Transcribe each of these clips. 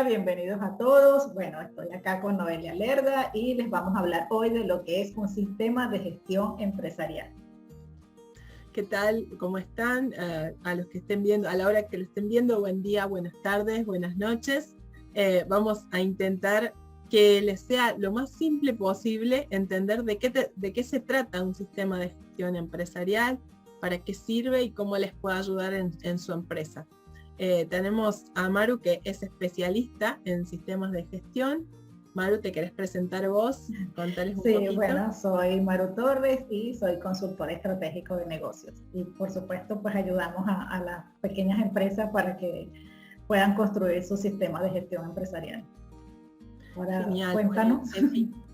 Hola, bienvenidos a todos. Bueno, estoy acá con Noelia Lerda y les vamos a hablar hoy de lo que es un sistema de gestión empresarial. ¿Qué tal? ¿Cómo están? A los que estén viendo, a la hora que lo estén viendo, buen día, buenas tardes, buenas noches. Vamos a intentar que les sea lo más simple posible entender de qué se trata un sistema de gestión empresarial, para qué sirve y cómo les puede ayudar en su empresa. Tenemos a Maru, que es especialista en sistemas de gestión. Maru, ¿te querés presentar vos? Contarles un poquito. Sí, bueno, soy Maru Torres y soy consultora estratégico de negocios. Y por supuesto, pues ayudamos a las pequeñas empresas para que puedan construir su sistema de gestión empresarial. Ahora, genial. cuéntanos.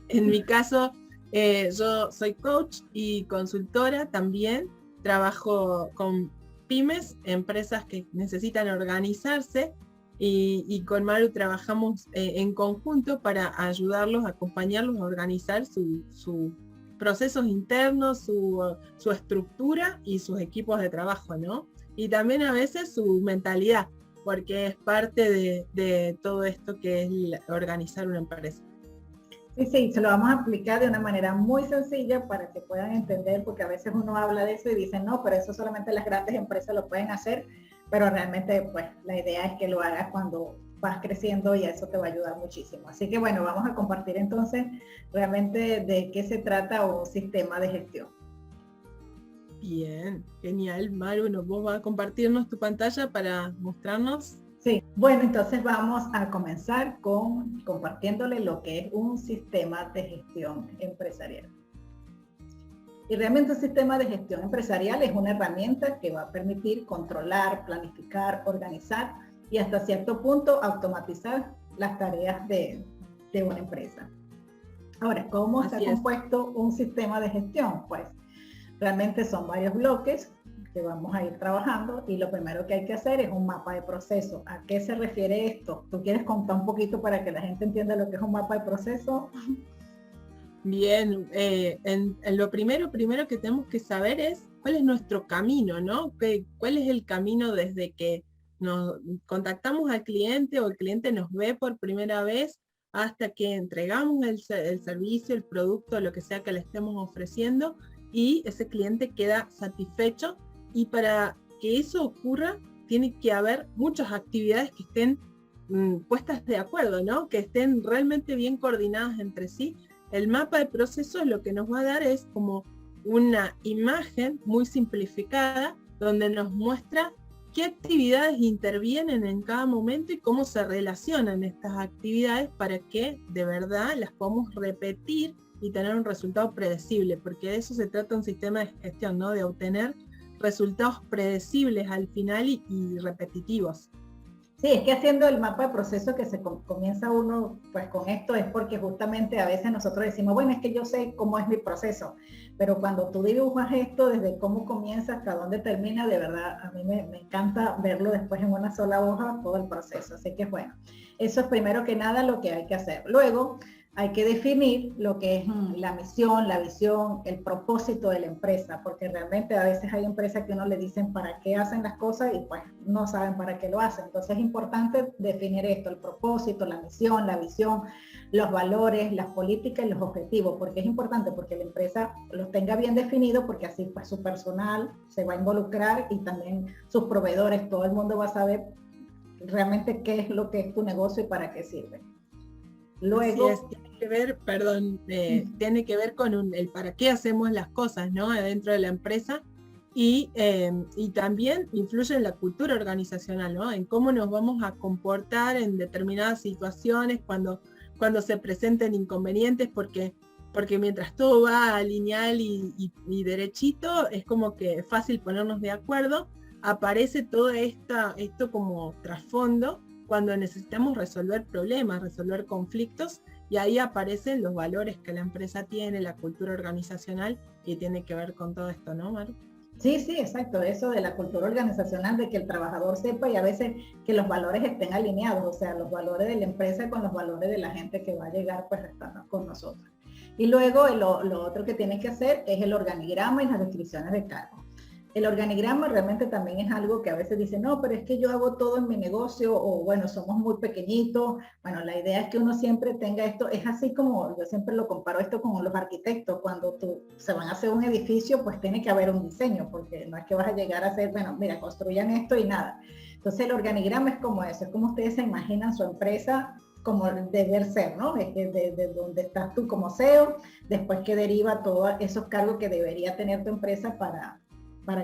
En mi caso, yo soy coach y consultora también. Trabajo con pymes, empresas que necesitan organizarse, y con Maru trabajamos en conjunto para ayudarlos, acompañarlos a organizar sus procesos internos, su estructura y sus equipos de trabajo, ¿no? Y también a veces su mentalidad, porque es parte de todo esto que es organizar una empresa. Sí, se lo vamos a aplicar de una manera muy sencilla para que puedan entender, porque a veces uno habla de eso y dice, no, pero eso solamente las grandes empresas lo pueden hacer, pero realmente pues la idea es que lo hagas cuando vas creciendo y eso te va a ayudar muchísimo. Así que bueno, vamos a compartir entonces realmente de qué se trata un sistema de gestión. Bien, genial. Maru, ¿vos vas a compartirnos tu pantalla para mostrarnos? Sí, bueno, entonces vamos a comenzar compartiéndole lo que es un sistema de gestión empresarial. Y realmente un sistema de gestión empresarial es una herramienta que va a permitir controlar, planificar, organizar y hasta cierto punto automatizar las tareas de una empresa. Ahora, ¿cómo está compuesto un sistema de gestión? Pues realmente son varios bloques que vamos a ir trabajando y lo primero que hay que hacer es un mapa de proceso. ¿A qué se refiere esto? ¿Tú quieres contar un poquito para que la gente entienda lo que es un mapa de proceso? Bien, en lo primero que tenemos que saber es cuál es nuestro camino, ¿no? ¿Cuál es el camino desde que nos contactamos al cliente o el cliente nos ve por primera vez hasta que entregamos el servicio, el producto, lo que sea que le estemos ofreciendo, y ese cliente queda satisfecho? Y para que eso ocurra, tiene que haber muchas actividades que estén puestas de acuerdo, ¿no? Que estén realmente bien coordinadas entre sí. El mapa de procesos lo que nos va a dar es como una imagen muy simplificada donde nos muestra qué actividades intervienen en cada momento y cómo se relacionan estas actividades para que de verdad las podamos repetir y tener un resultado predecible, porque de eso se trata un sistema de gestión, ¿no? De obtener resultados predecibles al final y repetitivos. Sí, es que haciendo el mapa de proceso que se comienza uno pues con esto es porque justamente a veces nosotros decimos, bueno, es que yo sé cómo es mi proceso, pero cuando tú dibujas esto desde cómo comienza hasta dónde termina, de verdad a mí me encanta verlo después en una sola hoja, todo el proceso. Así que bueno, eso es primero que nada lo que hay que hacer. Luego hay que definir lo que es la misión, la visión, el propósito de la empresa, porque realmente a veces hay empresas que uno le dicen para qué hacen las cosas y pues no saben para qué lo hacen. Entonces es importante definir esto, el propósito, la misión, la visión, los valores, las políticas y los objetivos, porque es importante porque la empresa los tenga bien definidos, porque así pues su personal se va a involucrar y también sus proveedores, todo el mundo va a saber realmente qué es lo que es tu negocio y para qué sirve. Luego, tiene que ver, tiene que ver con el para qué hacemos las cosas, ¿no? Dentro de la empresa, y también influye en la cultura organizacional, ¿no? En cómo nos vamos a comportar en determinadas situaciones cuando se presenten inconvenientes, porque mientras todo va lineal y derechito, es como que es fácil ponernos de acuerdo. Aparece todo esto como trasfondo cuando necesitamos resolver problemas, resolver conflictos, y ahí aparecen los valores que la empresa tiene, la cultura organizacional, que tiene que ver con todo esto, ¿no, Maru? Sí, sí, exacto, eso de la cultura organizacional, de que el trabajador sepa y a veces que los valores estén alineados, o sea, los valores de la empresa con los valores de la gente que va a llegar pues a estar con nosotros. Y luego lo otro que tiene que hacer es el organigrama y las descripciones de cargo. El organigrama realmente también es algo que a veces dicen, no, pero es que yo hago todo en mi negocio, o bueno, somos muy pequeñitos. Bueno, la idea es que uno siempre tenga esto, es así como yo siempre lo comparo esto con los arquitectos, cuando se van a hacer un edificio, pues tiene que haber un diseño, porque no es que vas a llegar a hacer, bueno, mira, construyan esto y nada. Entonces el organigrama es como eso, es como ustedes se imaginan su empresa como deber ser, ¿no? Es que de donde estás tú como CEO, después que deriva todos esos cargos que debería tener tu empresa para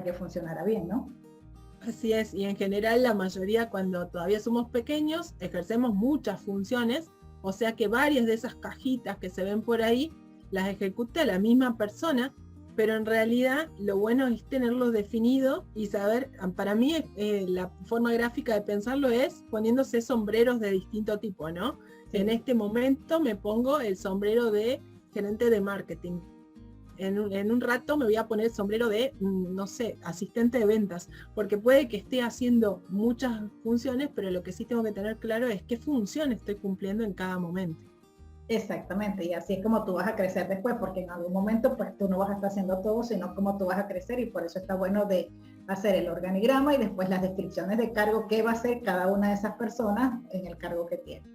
que funcionara bien, ¿no? Así es, y en general la mayoría cuando todavía somos pequeños ejercemos muchas funciones, o sea que varias de esas cajitas que se ven por ahí las ejecuta la misma persona, pero en realidad lo bueno es tenerlo definido y saber, para mí la forma gráfica de pensarlo es poniéndose sombreros de distinto tipo, ¿no? Sí. En este momento me pongo el sombrero de gerente de marketing. En un rato me voy a poner el sombrero de, no sé, asistente de ventas, porque puede que esté haciendo muchas funciones, pero lo que sí tengo que tener claro es qué función estoy cumpliendo en cada momento. Exactamente, y así es como tú vas a crecer después, porque en algún momento pues tú no vas a estar haciendo todo, sino cómo tú vas a crecer, y por eso está bueno de hacer el organigrama y después las descripciones de cargo, qué va a hacer cada una de esas personas en el cargo que tiene.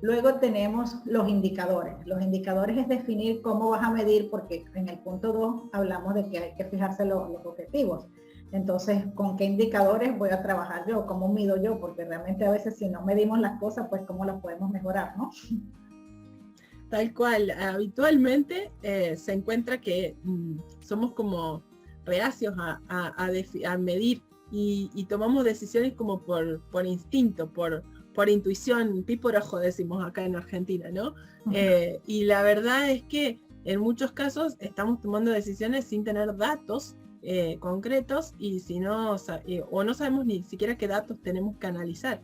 Luego tenemos los indicadores. Los indicadores es definir cómo vas a medir, porque en el punto 2 hablamos de que hay que fijarse los objetivos. Entonces, ¿con qué indicadores voy a trabajar yo? ¿Cómo mido yo? Porque realmente a veces si no medimos las cosas, pues ¿cómo las podemos mejorar, no? Tal cual. Habitualmente se encuentra que somos como reacios a medir y tomamos decisiones como por instinto, por intuición, pípor ojo decimos acá en Argentina, ¿no? Uh-huh. Y la verdad es que en muchos casos estamos tomando decisiones sin tener datos concretos y si no, o no sabemos ni siquiera qué datos tenemos que analizar.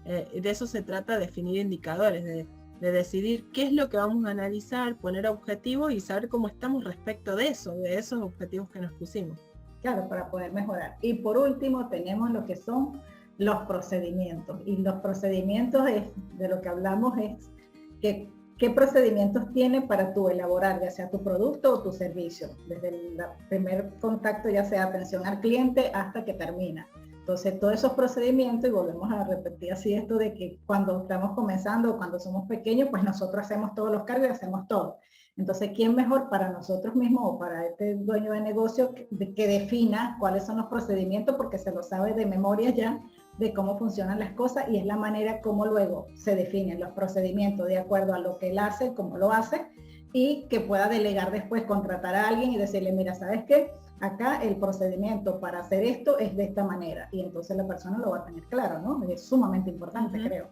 De eso se trata, definir indicadores, de decidir qué es lo que vamos a analizar, poner objetivos y saber cómo estamos respecto de eso, de esos objetivos que nos pusimos. Claro, para poder mejorar. Y por último tenemos lo que son los procedimientos. Y los procedimientos de lo que hablamos es que qué procedimientos tiene para tú elaborar, ya sea tu producto o tu servicio, desde el primer contacto, ya sea atención al cliente hasta que termina. Entonces, todos esos procedimientos, y volvemos a repetir así esto de que cuando estamos comenzando, cuando somos pequeños, pues nosotros hacemos todos los cargos y hacemos todo. Entonces, ¿quién mejor para nosotros mismos o para este dueño de negocio que defina cuáles son los procedimientos, porque se lo sabe de memoria ya, de cómo funcionan las cosas, y es la manera como luego se definen los procedimientos de acuerdo a lo que él hace, cómo lo hace, y que pueda delegar después, contratar a alguien y decirle, mira, ¿sabes qué? Acá el procedimiento para hacer esto es de esta manera, y entonces la persona lo va a tener claro, ¿no? Es sumamente importante, uh-huh.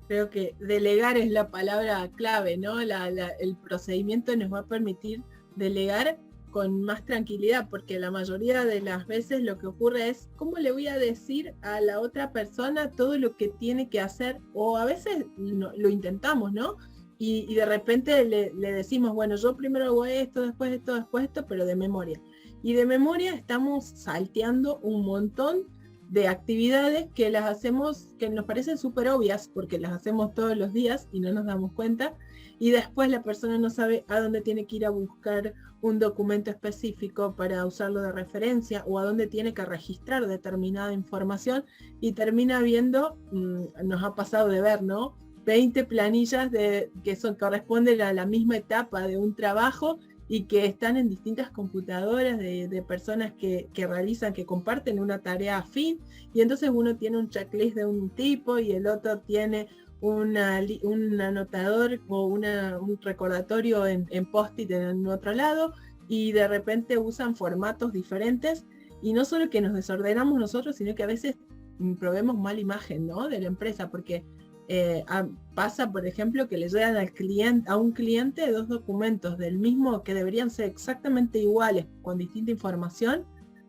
Creo que delegar es la palabra clave, ¿no? El procedimiento nos va a permitir delegar con más tranquilidad, porque la mayoría de las veces lo que ocurre es, ¿cómo le voy a decir a la otra persona todo lo que tiene que hacer? O a veces lo intentamos, ¿no? Y de repente le decimos, bueno, yo primero hago esto, después esto, pero de memoria. Y de memoria estamos salteando un montón de actividades que las hacemos, que nos parecen súper obvias, porque las hacemos todos los días y no nos damos cuenta, y después la persona no sabe a dónde tiene que ir a buscar un documento específico para usarlo de referencia, o a dónde tiene que registrar determinada información, y termina viendo, nos ha pasado de ver, ¿no? 20 planillas que corresponden a la misma etapa de un trabajo, y que están en distintas computadoras de personas que realizan, que comparten una tarea afín, y entonces uno tiene un checklist de un tipo y el otro tiene un anotador o un recordatorio en post-it en otro lado, y de repente usan formatos diferentes, y no solo que nos desordenamos nosotros, sino que a veces probemos mala imagen, ¿no? De la empresa, porque pasa, por ejemplo, que le llegan a un cliente 2 documentos del mismo, que deberían ser exactamente iguales, con distinta información,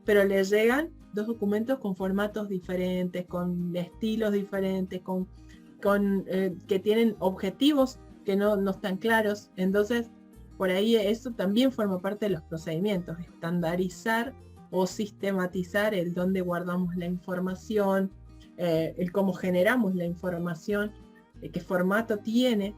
pero le llegan 2 documentos con formatos diferentes, con estilos diferentes, que tienen objetivos que no están claros. Entonces, por ahí eso también forma parte de los procedimientos, estandarizar o sistematizar el dónde guardamos la información, el cómo generamos la información, qué formato tiene,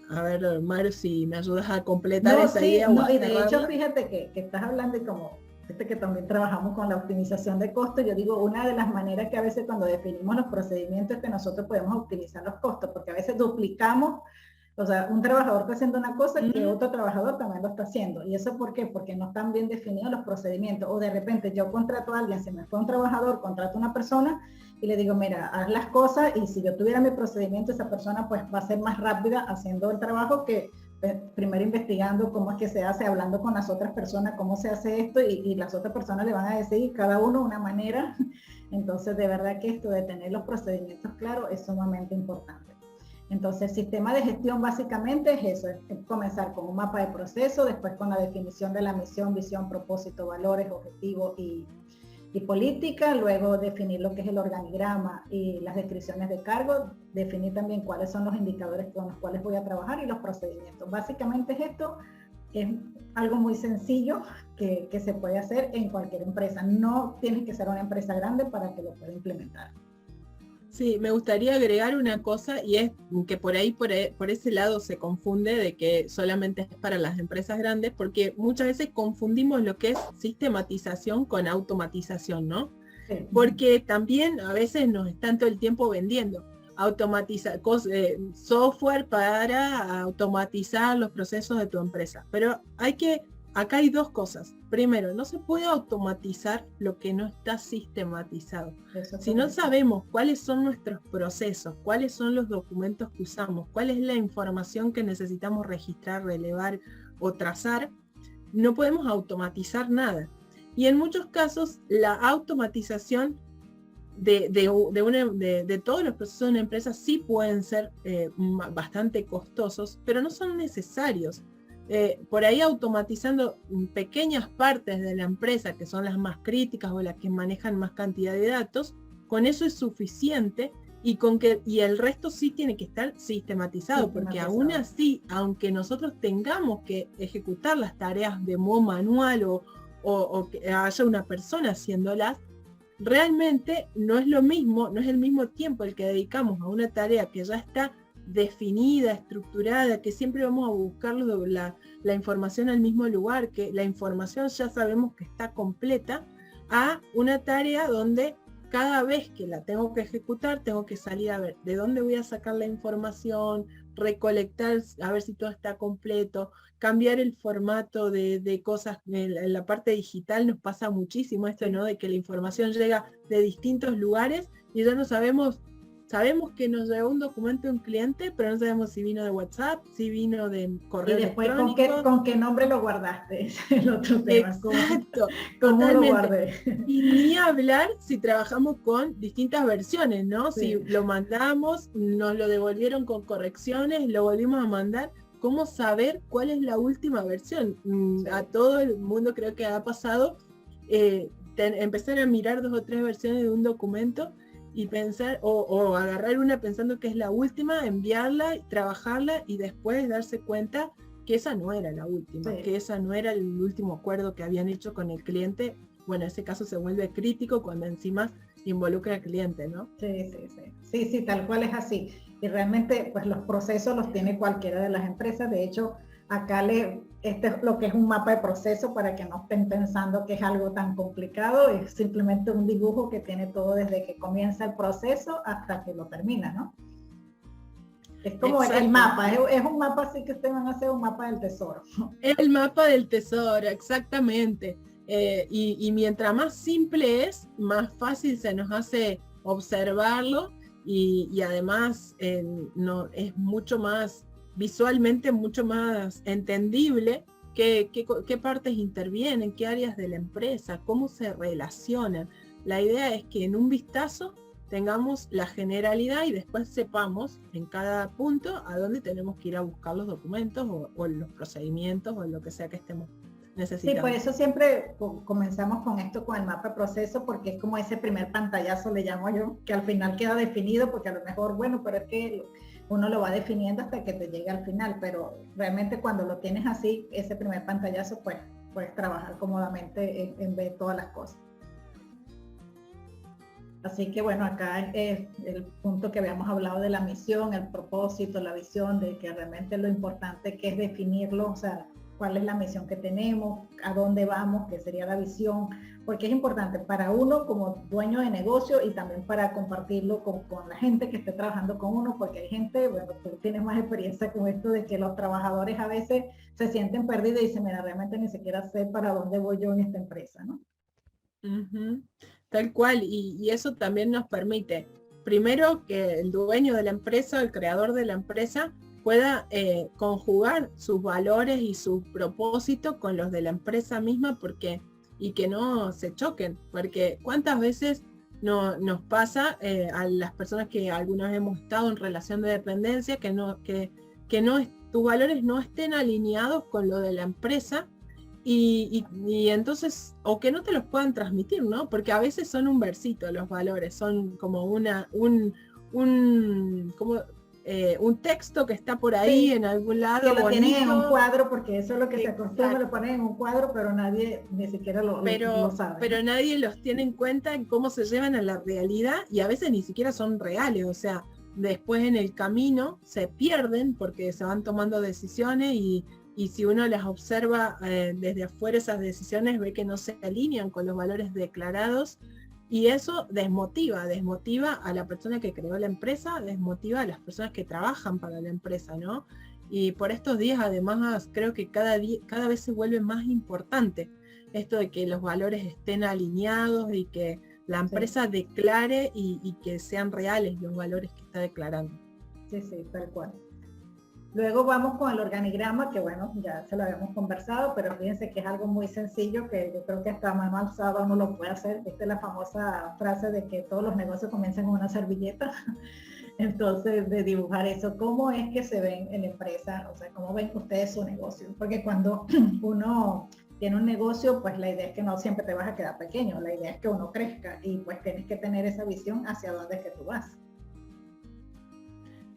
a ver, Maru, si me ayudas a completar No, esa sí, idea. no, y de hecho, fíjate que estás hablando y como que también trabajamos con la optimización de costos, yo digo, una de las maneras que a veces cuando definimos los procedimientos es que nosotros podemos optimizar los costos, porque a veces duplicamos, o sea, un trabajador está haciendo una cosa que otro trabajador también lo está haciendo. ¿Y eso por qué? Porque no están bien definidos los procedimientos. O de repente yo contrato a alguien, se me fue un trabajador, contrato a una persona y le digo, mira, haz las cosas y si yo tuviera mi procedimiento, esa persona pues va a ser más rápida haciendo el trabajo que primero investigando cómo es que se hace, hablando con las otras personas, cómo se hace esto y las otras personas le van a decir cada uno una manera. Entonces, de verdad que esto de tener los procedimientos claros es sumamente importante. Entonces, el sistema de gestión básicamente es eso, es comenzar con un mapa de proceso, después con la definición de la misión, visión, propósito, valores, objetivos y política, luego definir lo que es el organigrama y las descripciones de cargo, definir también cuáles son los indicadores con los cuales voy a trabajar y los procedimientos. Básicamente es esto, es algo muy sencillo que se puede hacer en cualquier empresa. No tienes que ser una empresa grande para que lo pueda implementar. Sí, me gustaría agregar una cosa y es que por ese lado se confunde de que solamente es para las empresas grandes, porque muchas veces confundimos lo que es sistematización con automatización, ¿no? Sí. Porque también a veces nos están todo el tiempo vendiendo software para automatizar los procesos de tu empresa, pero acá hay dos cosas. Primero, no se puede automatizar lo que no está sistematizado. Si no sabemos cuáles son nuestros procesos, cuáles son los documentos que usamos, cuál es la información que necesitamos registrar, relevar o trazar, no podemos automatizar nada. Y en muchos casos, la automatización de todos los procesos de una empresa sí pueden ser bastante costosos, pero no son necesarios. Por ahí automatizando pequeñas partes de la empresa que son las más críticas o las que manejan más cantidad de datos, con eso es suficiente y el resto sí tiene que estar sistematizado, porque aún así, aunque nosotros tengamos que ejecutar las tareas de modo manual o que haya una persona haciéndolas, realmente no es lo mismo, no es el mismo tiempo el que dedicamos a una tarea que ya está definida, estructurada, que siempre vamos a buscar la información al mismo lugar, que la información ya sabemos que está completa, a una tarea donde cada vez que la tengo que ejecutar, tengo que salir a ver de dónde voy a sacar la información, recolectar, a ver si todo está completo, cambiar el formato de cosas. En la parte digital nos pasa muchísimo esto, ¿no? De que la información llega de distintos lugares y ya no sabemos que nos llegó un documento de un cliente, pero no sabemos si vino de WhatsApp, si vino de correo electrónico. Y después, ¿con qué nombre lo guardaste? Es el otro tema. Exacto. ¿Cómo lo guardé? Y ni hablar si trabajamos con distintas versiones, ¿no? Sí. Si lo mandamos, nos lo devolvieron con correcciones, lo volvimos a mandar. ¿Cómo saber cuál es la última versión? Sí. A todo el mundo creo que ha pasado empezar a mirar 2 o 3 versiones de un documento y pensar, o agarrar una pensando que es la última, enviarla, trabajarla y después darse cuenta que esa no era la última, que esa no era el último acuerdo que habían hecho con el cliente. Bueno, ese caso se vuelve crítico cuando encima involucra al cliente, ¿no? Sí, tal cual es así. Y realmente, pues los procesos los tiene cualquiera de las empresas. De hecho, acá este es lo que es un mapa de proceso para que no estén pensando que es algo tan complicado. Es simplemente un dibujo que tiene todo desde que comienza el proceso hasta que lo termina, ¿no? Es como el mapa, es un mapa así que ustedes van a hacer un mapa del tesoro. El mapa del tesoro, exactamente. Y mientras más simple es, más fácil se nos hace observarlo y además no, es mucho más visualmente mucho más entendible qué partes intervienen, qué áreas de la empresa, cómo se relacionan. La idea es que en un vistazo tengamos la generalidad y después sepamos en cada punto a dónde tenemos que ir a buscar los documentos o los procedimientos o lo que sea que estemos necesitando. Sí, por eso siempre comenzamos con esto, con el mapa de proceso, porque es como ese primer pantallazo, le llamo yo, que al final queda definido, porque a lo mejor, bueno, pero es que uno lo va definiendo hasta que te llegue al final, pero realmente cuando lo tienes así, ese primer pantallazo, pues puedes trabajar cómodamente en ver todas las cosas. Así que bueno, acá es el punto que habíamos hablado de la misión, el propósito, la visión, de que realmente lo importante que es definirlo, o sea, cuál es la misión que tenemos, a dónde vamos, qué sería la visión, porque es importante para uno como dueño de negocio y también para compartirlo con la gente que esté trabajando con uno, porque hay gente, bueno, tú tienes más experiencia con esto de que los trabajadores a veces se sienten perdidos y dicen, mira, realmente ni siquiera sé para dónde voy yo en esta empresa, ¿no? Ujú. Tal cual, y eso también nos permite, primero, que el dueño de la empresa, el creador de la empresa, pueda conjugar sus valores y su propósito con los de la empresa misma, y que no se choquen, porque cuántas veces nos pasa a las personas que alguna vez hemos estado en relación de dependencia, que tus valores no estén alineados con lo de la empresa. Y entonces, o que no te los puedan transmitir, ¿no? Porque a veces son un versito los valores, son como un texto que está por ahí Sí, en algún lado que lo tienen en un bonito. cuadro, porque eso es lo que se acostumbra, Exacto. lo ponen en un cuadro, pero nadie ni siquiera lo sabe, ¿no? Pero nadie los tiene en cuenta en cómo se llevan a la realidad y a veces ni siquiera son reales, o sea, después en el camino se pierden porque se van tomando decisiones y si uno las observa desde afuera, esas decisiones ve que no se alinean con los valores declarados y eso desmotiva a la persona que creó la empresa, desmotiva a las personas que trabajan para la empresa, ¿no? Y por estos días además creo que cada vez se vuelve más importante esto de que los valores estén alineados y que la Sí, empresa declare y que sean reales los valores que está declarando. sí, sí, tal cual. Luego vamos con el organigrama, que bueno, ya se lo habíamos conversado, pero fíjense que es algo muy sencillo, que yo creo que hasta mano alzada uno lo puede hacer. Esta es la famosa frase de que todos los negocios comienzan con una servilleta. Entonces, de dibujar eso, ¿cómo es que se ven en la empresa? O sea, ¿cómo ven ustedes su negocio? Porque cuando uno tiene un negocio, pues la idea es que no siempre te vas a quedar pequeño, la idea es que uno crezca y pues tienes que tener esa visión hacia dónde es que tú vas.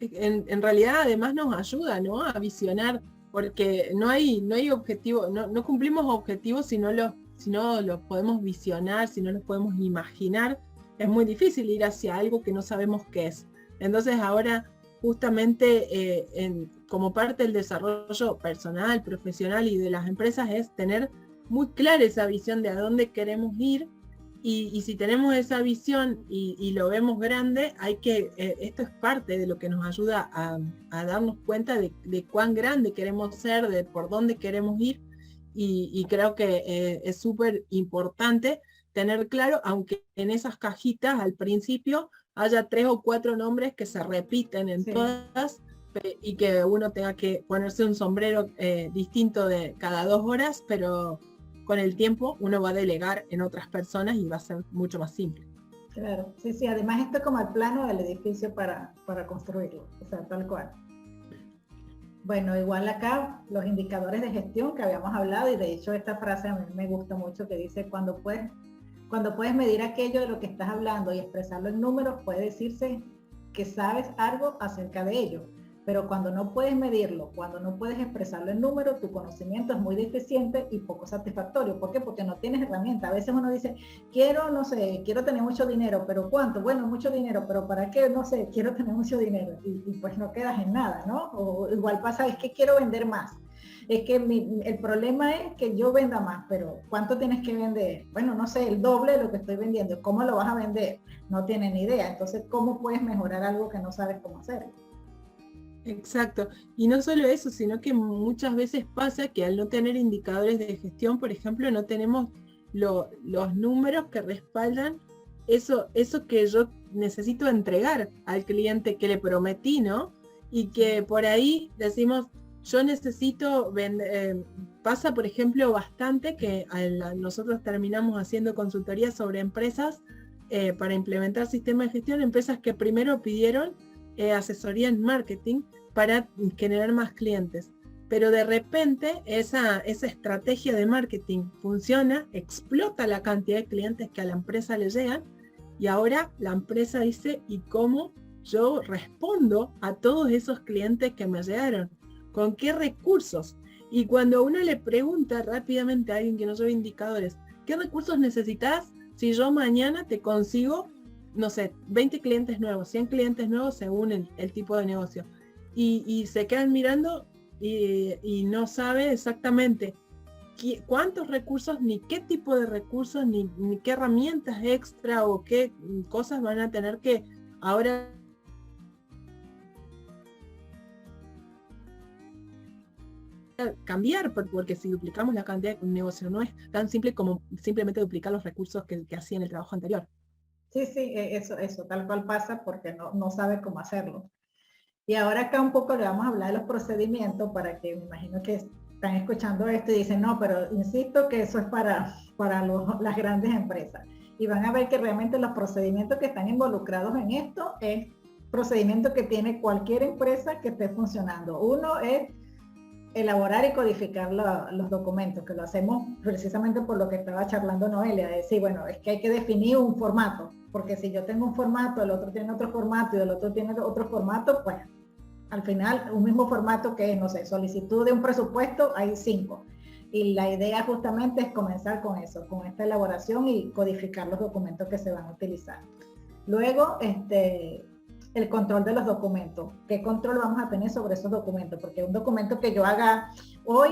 En realidad además nos ayuda, ¿no? A visionar, porque no hay objetivo, no cumplimos objetivos si no los podemos visionar, si no los podemos imaginar. Es muy difícil ir hacia algo que no sabemos qué es. Entonces ahora justamente como parte del desarrollo personal, profesional y de las empresas es tener muy clara esa visión de a dónde queremos ir. Y si tenemos esa visión y lo vemos grande, esto es parte de lo que nos ayuda a darnos cuenta de cuán grande queremos ser, de por dónde queremos ir. Y creo que es súper importante tener claro, aunque en esas cajitas al principio haya 3 o 4 nombres que se repiten en Sí. todas y que uno tenga que ponerse un sombrero distinto de cada 2 horas, pero con el tiempo uno va a delegar en otras personas y va a ser mucho más simple. Claro, sí, sí, además esto es como el plano del edificio para construirlo, o sea, tal cual. Bueno, igual acá los indicadores de gestión que habíamos hablado, y de hecho esta frase a mí me gusta mucho, que dice, cuando puedes medir aquello de lo que estás hablando y expresarlo en números, puede decirse que sabes algo acerca de ello. Pero cuando no puedes medirlo, cuando no puedes expresarlo en números, tu conocimiento es muy deficiente y poco satisfactorio. ¿Por qué? Porque no tienes herramientas. A veces uno dice, quiero, no sé, quiero tener mucho dinero, pero ¿cuánto? Bueno, mucho dinero, pero ¿para qué? No sé, quiero tener mucho dinero. Y pues no quedas en nada, ¿no? O igual pasa, es que quiero vender más. Es que el problema es que yo venda más, pero ¿cuánto tienes que vender? Bueno, no sé, el doble de lo que estoy vendiendo. ¿Cómo lo vas a vender? No tienen ni idea. Entonces, ¿cómo puedes mejorar algo que no sabes cómo hacerlo? Exacto. Y no solo eso, sino que muchas veces pasa que al no tener indicadores de gestión, por ejemplo, no tenemos los números que respaldan eso que yo necesito entregar al cliente que le prometí, ¿no? Y que por ahí decimos, yo necesito vender, pasa por ejemplo bastante que nosotros terminamos haciendo consultorías sobre empresas para implementar sistemas de gestión, empresas que primero pidieron asesoría en marketing para generar más clientes. Pero de repente esa estrategia de marketing funciona, explota la cantidad de clientes que a la empresa le llegan y ahora la empresa dice, ¿y cómo yo respondo a todos esos clientes que me llegaron? ¿Con qué recursos? Y cuando uno le pregunta rápidamente a alguien que no sabe indicadores, ¿qué recursos necesitas si yo mañana te consigo no sé, 20 clientes nuevos, 100 clientes nuevos según el tipo de negocio. Y se quedan mirando y no sabe exactamente cuántos recursos, ni qué tipo de recursos, ni qué herramientas extra o qué cosas van a tener que ahora cambiar, porque si duplicamos la cantidad de un negocio no es tan simple como simplemente duplicar los recursos que hacía en el trabajo anterior. Sí, sí, eso tal cual pasa porque no sabe cómo hacerlo. Y ahora acá un poco le vamos a hablar de los procedimientos para que me imagino que están escuchando esto y dicen, no, pero insisto que eso es para las grandes empresas. Y van a ver que realmente los procedimientos que están involucrados en esto es procedimiento que tiene cualquier empresa que esté funcionando. Uno es elaborar y codificar los documentos, que lo hacemos precisamente por lo que estaba charlando Noelia, de decir, bueno, es que hay que definir un formato, porque si yo tengo un formato, el otro tiene otro formato y el otro tiene otro formato, pues al final un mismo formato que es, no sé, solicitud de un presupuesto, hay 5. Y la idea justamente es comenzar con eso, con esta elaboración y codificar los documentos que se van a utilizar. Luego, el control de los documentos. ¿Qué control vamos a tener sobre esos documentos? Porque un documento que yo haga hoy,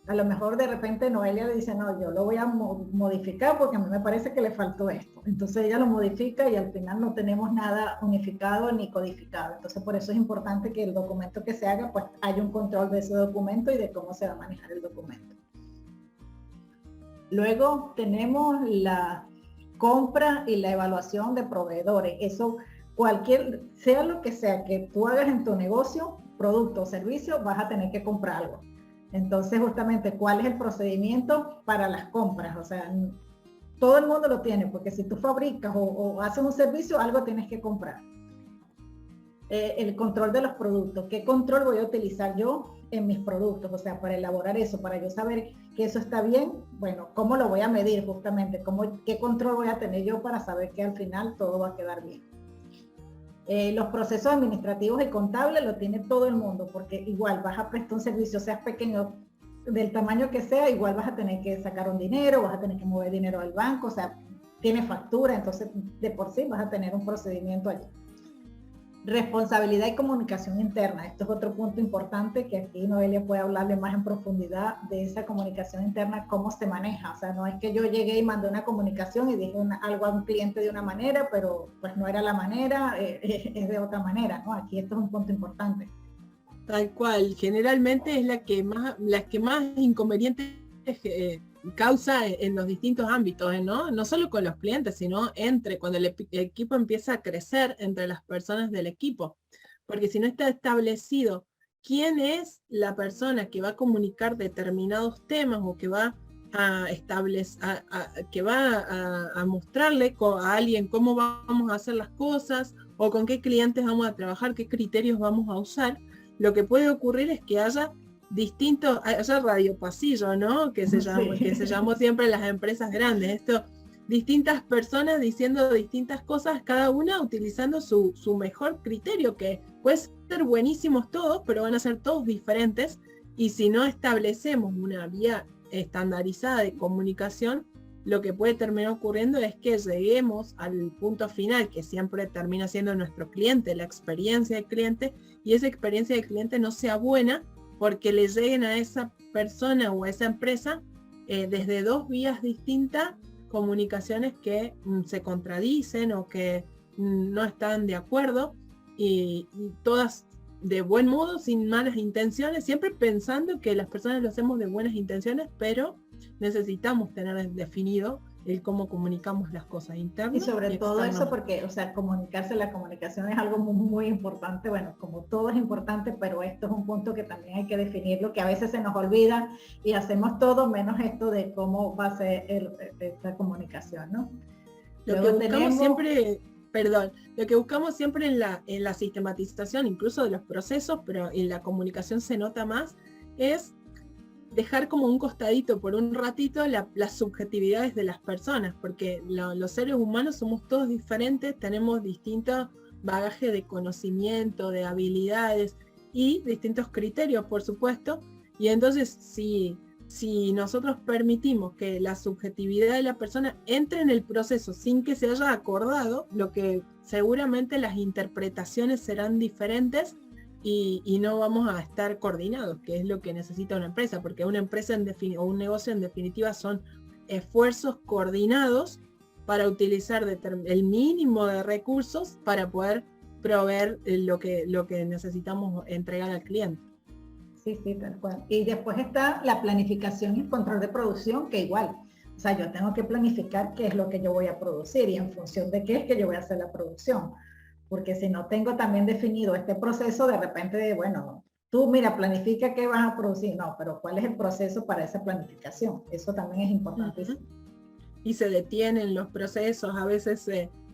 a lo mejor de repente Noelia le dice, no, yo lo voy a modificar porque a mí me parece que le faltó esto. Entonces ella lo modifica y al final no tenemos nada unificado ni codificado. Entonces por eso es importante que el documento que se haga, pues haya un control de ese documento y de cómo se va a manejar el documento. Luego tenemos la compra y la evaluación de proveedores. Eso sea lo que sea que tú hagas en tu negocio, producto o servicio, vas a tener que comprar algo. Entonces, justamente, ¿cuál es el procedimiento para las compras? O sea, todo el mundo lo tiene, porque si tú fabricas o haces un servicio, algo tienes que comprar. El control de los productos. ¿Qué control voy a utilizar yo en mis productos? O sea, para elaborar eso, para yo saber que eso está bien, bueno, ¿cómo lo voy a medir justamente? ¿Qué control voy a tener yo para saber que al final todo va a quedar bien? Los procesos administrativos y contables lo tiene todo el mundo, porque igual vas a prestar un servicio, seas pequeño, del tamaño que sea, igual vas a tener que sacar un dinero, vas a tener que mover dinero al banco, o sea, tiene factura, entonces de por sí vas a tener un procedimiento allí. Responsabilidad y comunicación interna. Esto es otro punto importante que aquí Noelia puede hablarle más en profundidad de esa comunicación interna, cómo se maneja. O sea, no es que yo llegué y mandé una comunicación y dije algo a un cliente de una manera, pero pues no era la manera, es de otra manera, ¿no? Aquí esto es un punto importante. Tal cual, generalmente es la que más inconvenientes causa en los distintos ámbitos, ¿no? No solo con los clientes, sino cuando el equipo empieza a crecer entre las personas del equipo. Porque si no está establecido quién es la persona que va a comunicar determinados temas o que va a establecer, a mostrarle a alguien cómo vamos a hacer las cosas o con qué clientes vamos a trabajar, qué criterios vamos a usar, lo que puede ocurrir es que haya radio pasillo, ¿no? Que se llamó siempre en las empresas grandes. Distintas personas diciendo distintas cosas, cada una utilizando su mejor criterio, que puede ser buenísimos todos, pero van a ser todos diferentes. Y si no establecemos una vía estandarizada de comunicación, lo que puede terminar ocurriendo es que lleguemos al punto final, que siempre termina siendo nuestro cliente, la experiencia del cliente, y esa experiencia del cliente no sea buena, porque le lleguen a esa persona o a esa empresa desde dos vías distintas, comunicaciones que se contradicen o que no están de acuerdo, y todas de buen modo, sin malas intenciones, siempre pensando que las personas lo hacemos de buenas intenciones, pero necesitamos tener definido el cómo comunicamos las cosas internas. Y sobre todo eso porque, o sea, la comunicación es algo muy, muy importante, bueno, como todo es importante, pero esto es un punto que también hay que definirlo, que a veces se nos olvida y hacemos todo menos esto de cómo va a ser esta comunicación, ¿no? Lo que buscamos siempre en la sistematización, incluso de los procesos, pero en la comunicación se nota más, es dejar como un costadito por un ratito las subjetividades de las personas, porque los seres humanos somos todos diferentes, tenemos distintos bagajes de conocimiento, de habilidades y distintos criterios, por supuesto, y entonces si si nosotros permitimos que la subjetividad de la persona entre en el proceso sin que se haya acordado, lo que seguramente las interpretaciones serán diferentes y no vamos a estar coordinados, que es lo que necesita una empresa, porque una empresa o un negocio en definitiva son esfuerzos coordinados para utilizar el mínimo de recursos para poder proveer lo que necesitamos entregar al cliente. Sí, sí, tal cual. Y después está la planificación y el control de producción, que igual, o sea, yo tengo que planificar qué es lo que yo voy a producir y en función de qué es que yo voy a hacer la producción. Porque si no tengo también definido este proceso, de repente, bueno, tú mira, planifica qué vas a producir. No, pero ¿cuál es el proceso para esa planificación? Eso también es importantísimo. Y se detienen los procesos, a veces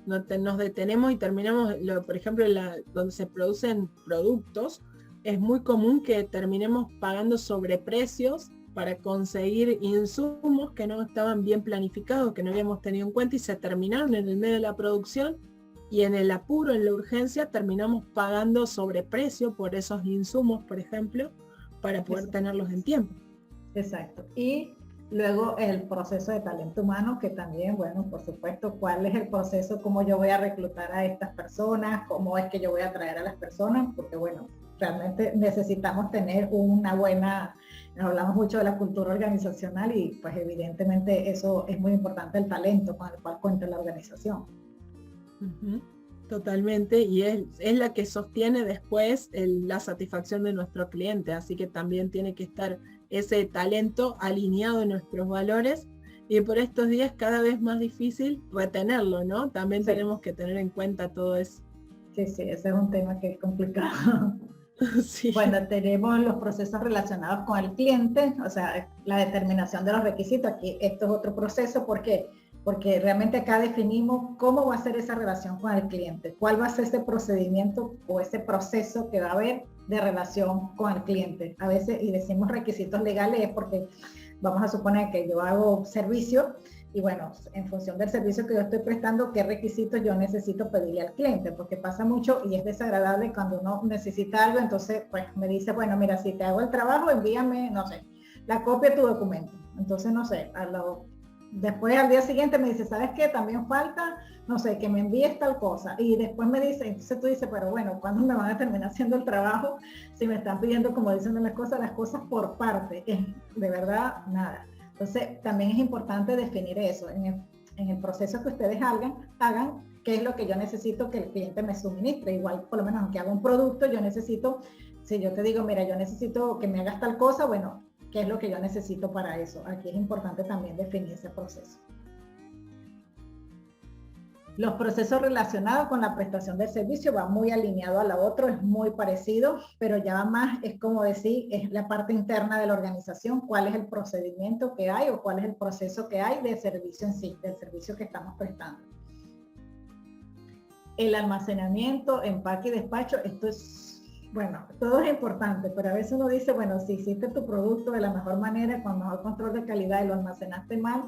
nos detenemos y terminamos, por ejemplo, donde se producen productos, es muy común que terminemos pagando sobreprecios para conseguir insumos que no estaban bien planificados, que no habíamos tenido en cuenta y se terminaron en el medio de la producción, y en el apuro, en la urgencia, terminamos pagando sobreprecio por esos insumos, por ejemplo, para poder tenerlos en tiempo. Exacto. Y luego el proceso de talento humano, que también, bueno, por supuesto, cuál es el proceso, cómo yo voy a reclutar a estas personas, cómo es que yo voy a atraer a las personas, porque bueno, realmente necesitamos tener una buena, hablamos mucho de la cultura organizacional y pues evidentemente eso es muy importante, el talento con el cual cuenta la organización. Totalmente, y es la que sostiene después la satisfacción de nuestro cliente, así que también tiene que estar ese talento alineado en nuestros valores, y por estos días cada vez más difícil retenerlo, ¿no? También tenemos que tener en cuenta todo eso. Sí, sí, ese es un tema que es complicado. Sí. Bueno, tenemos los procesos relacionados con el cliente, o sea, la determinación de los requisitos. Aquí esto es otro proceso, ¿por qué? Porque realmente acá definimos cómo va a ser esa relación con el cliente, cuál va a ser ese procedimiento o ese proceso que va a haber de relación con el cliente. A veces, y decimos requisitos legales, es porque vamos a suponer que yo hago servicio y bueno, en función del servicio que yo estoy prestando, qué requisitos yo necesito pedirle al cliente, porque pasa mucho y es desagradable cuando uno necesita algo, entonces pues me dice, bueno, mira, si te hago el trabajo, envíame, no sé, la copia de tu documento. Entonces, no sé, después al día siguiente me dice, ¿sabes qué? También falta, no sé, que me envíes tal cosa. Y después me dice, entonces tú dices, pero bueno, ¿cuándo me van a terminar haciendo el trabajo? Si me están pidiendo, como dicen las cosas por parte. De verdad, nada. Entonces, también es importante definir eso. En el proceso que ustedes hagan, qué es lo que yo necesito que el cliente me suministre. Igual, por lo menos, aunque haga un producto, yo necesito, si yo te digo, mira, yo necesito que me hagas tal cosa, bueno, ¿qué es lo que yo necesito para eso? Aquí es importante también definir ese proceso. Los procesos relacionados con la prestación del servicio va muy alineado a la otra, es muy parecido, pero ya va más, es como decir, es la parte interna de la organización, cuál es el procedimiento que hay o cuál es el proceso que hay de servicio en sí, del servicio que estamos prestando. El almacenamiento, empaque y despacho, esto es, bueno, todo es importante, pero a veces uno dice, bueno, si hiciste tu producto de la mejor manera, con mejor control de calidad y lo almacenaste mal,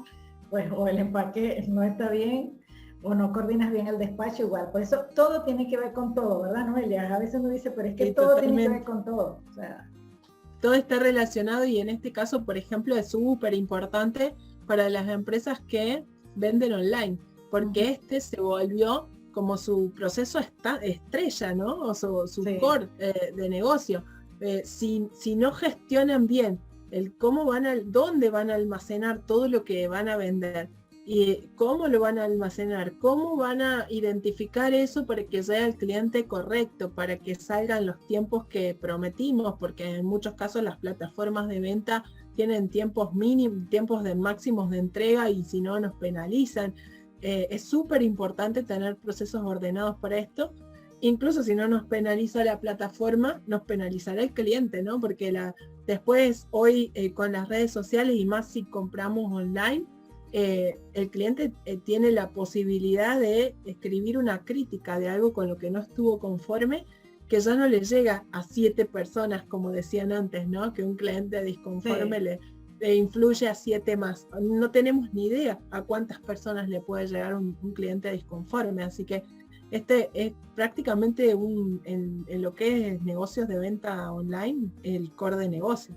pues o el empaque no está bien, o no coordinas bien el despacho igual. Por eso todo tiene que ver con todo, ¿verdad, Noelia? A veces uno dice, pero es que todo tiene que ver con todo. O sea, todo está relacionado y en este caso, por ejemplo, es súper importante para las empresas que venden online, porque se volvió como su proceso estrella, ¿no? O su core de negocio. Si no gestionan bien el dónde van a almacenar todo lo que van a vender, y cómo lo van a almacenar, cómo van a identificar eso para que sea el cliente correcto, para que salgan los tiempos que prometimos, porque en muchos casos las plataformas de venta tienen tiempos mínimos, tiempos de máximos de entrega y si no nos penalizan. Es súper importante tener procesos ordenados para esto. Incluso si no nos penaliza la plataforma, nos penalizará el cliente, ¿no? Porque después hoy con las redes sociales y más si compramos online, el cliente tiene la posibilidad de escribir una crítica de algo con lo que no estuvo conforme, que ya no le llega a 7 personas, como decían antes, ¿no? Que un cliente disconforme le influye a 7 más. No tenemos ni idea a cuántas personas le puede llegar un cliente disconforme, así que este es prácticamente en lo que es negocios de venta online, el core de negocio.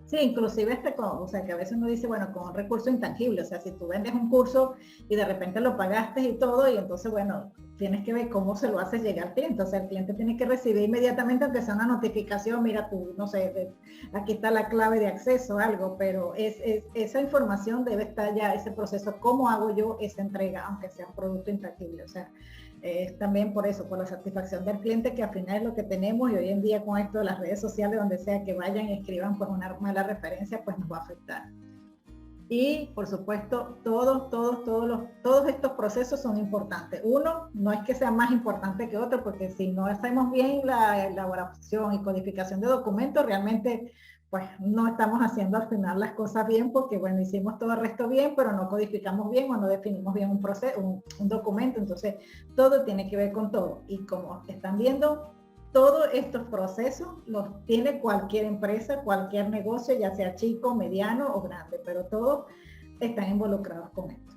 Sí, inclusive o sea, que a veces uno dice, bueno, con un recurso intangible, o sea, si tú vendes un curso y de repente lo pagaste y todo, y entonces, bueno, tienes que ver cómo se lo haces llegar al cliente, o sea, el cliente tiene que recibir inmediatamente, aunque sea una notificación, mira tú, no sé, aquí está la clave de acceso, algo, pero esa información debe estar ya, ese proceso, ¿cómo hago yo esa entrega, aunque sea un producto intangible? O sea, es también por eso, por la satisfacción del cliente, que al final es lo que tenemos, y hoy en día con esto de las redes sociales, donde sea que vayan y escriban pues una mala referencia, pues nos va a afectar. Y por supuesto, todos estos procesos son importantes. Uno, no es que sea más importante que otro, porque si no hacemos bien la elaboración y codificación de documentos, realmente pues no estamos haciendo al final las cosas bien, porque bueno, hicimos todo el resto bien, pero no codificamos bien o no definimos bien un proceso, un documento. Entonces, todo tiene que ver con todo. Y como están viendo, todos estos procesos los tiene cualquier empresa, cualquier negocio, ya sea chico, mediano o grande, pero todos están involucrados con esto.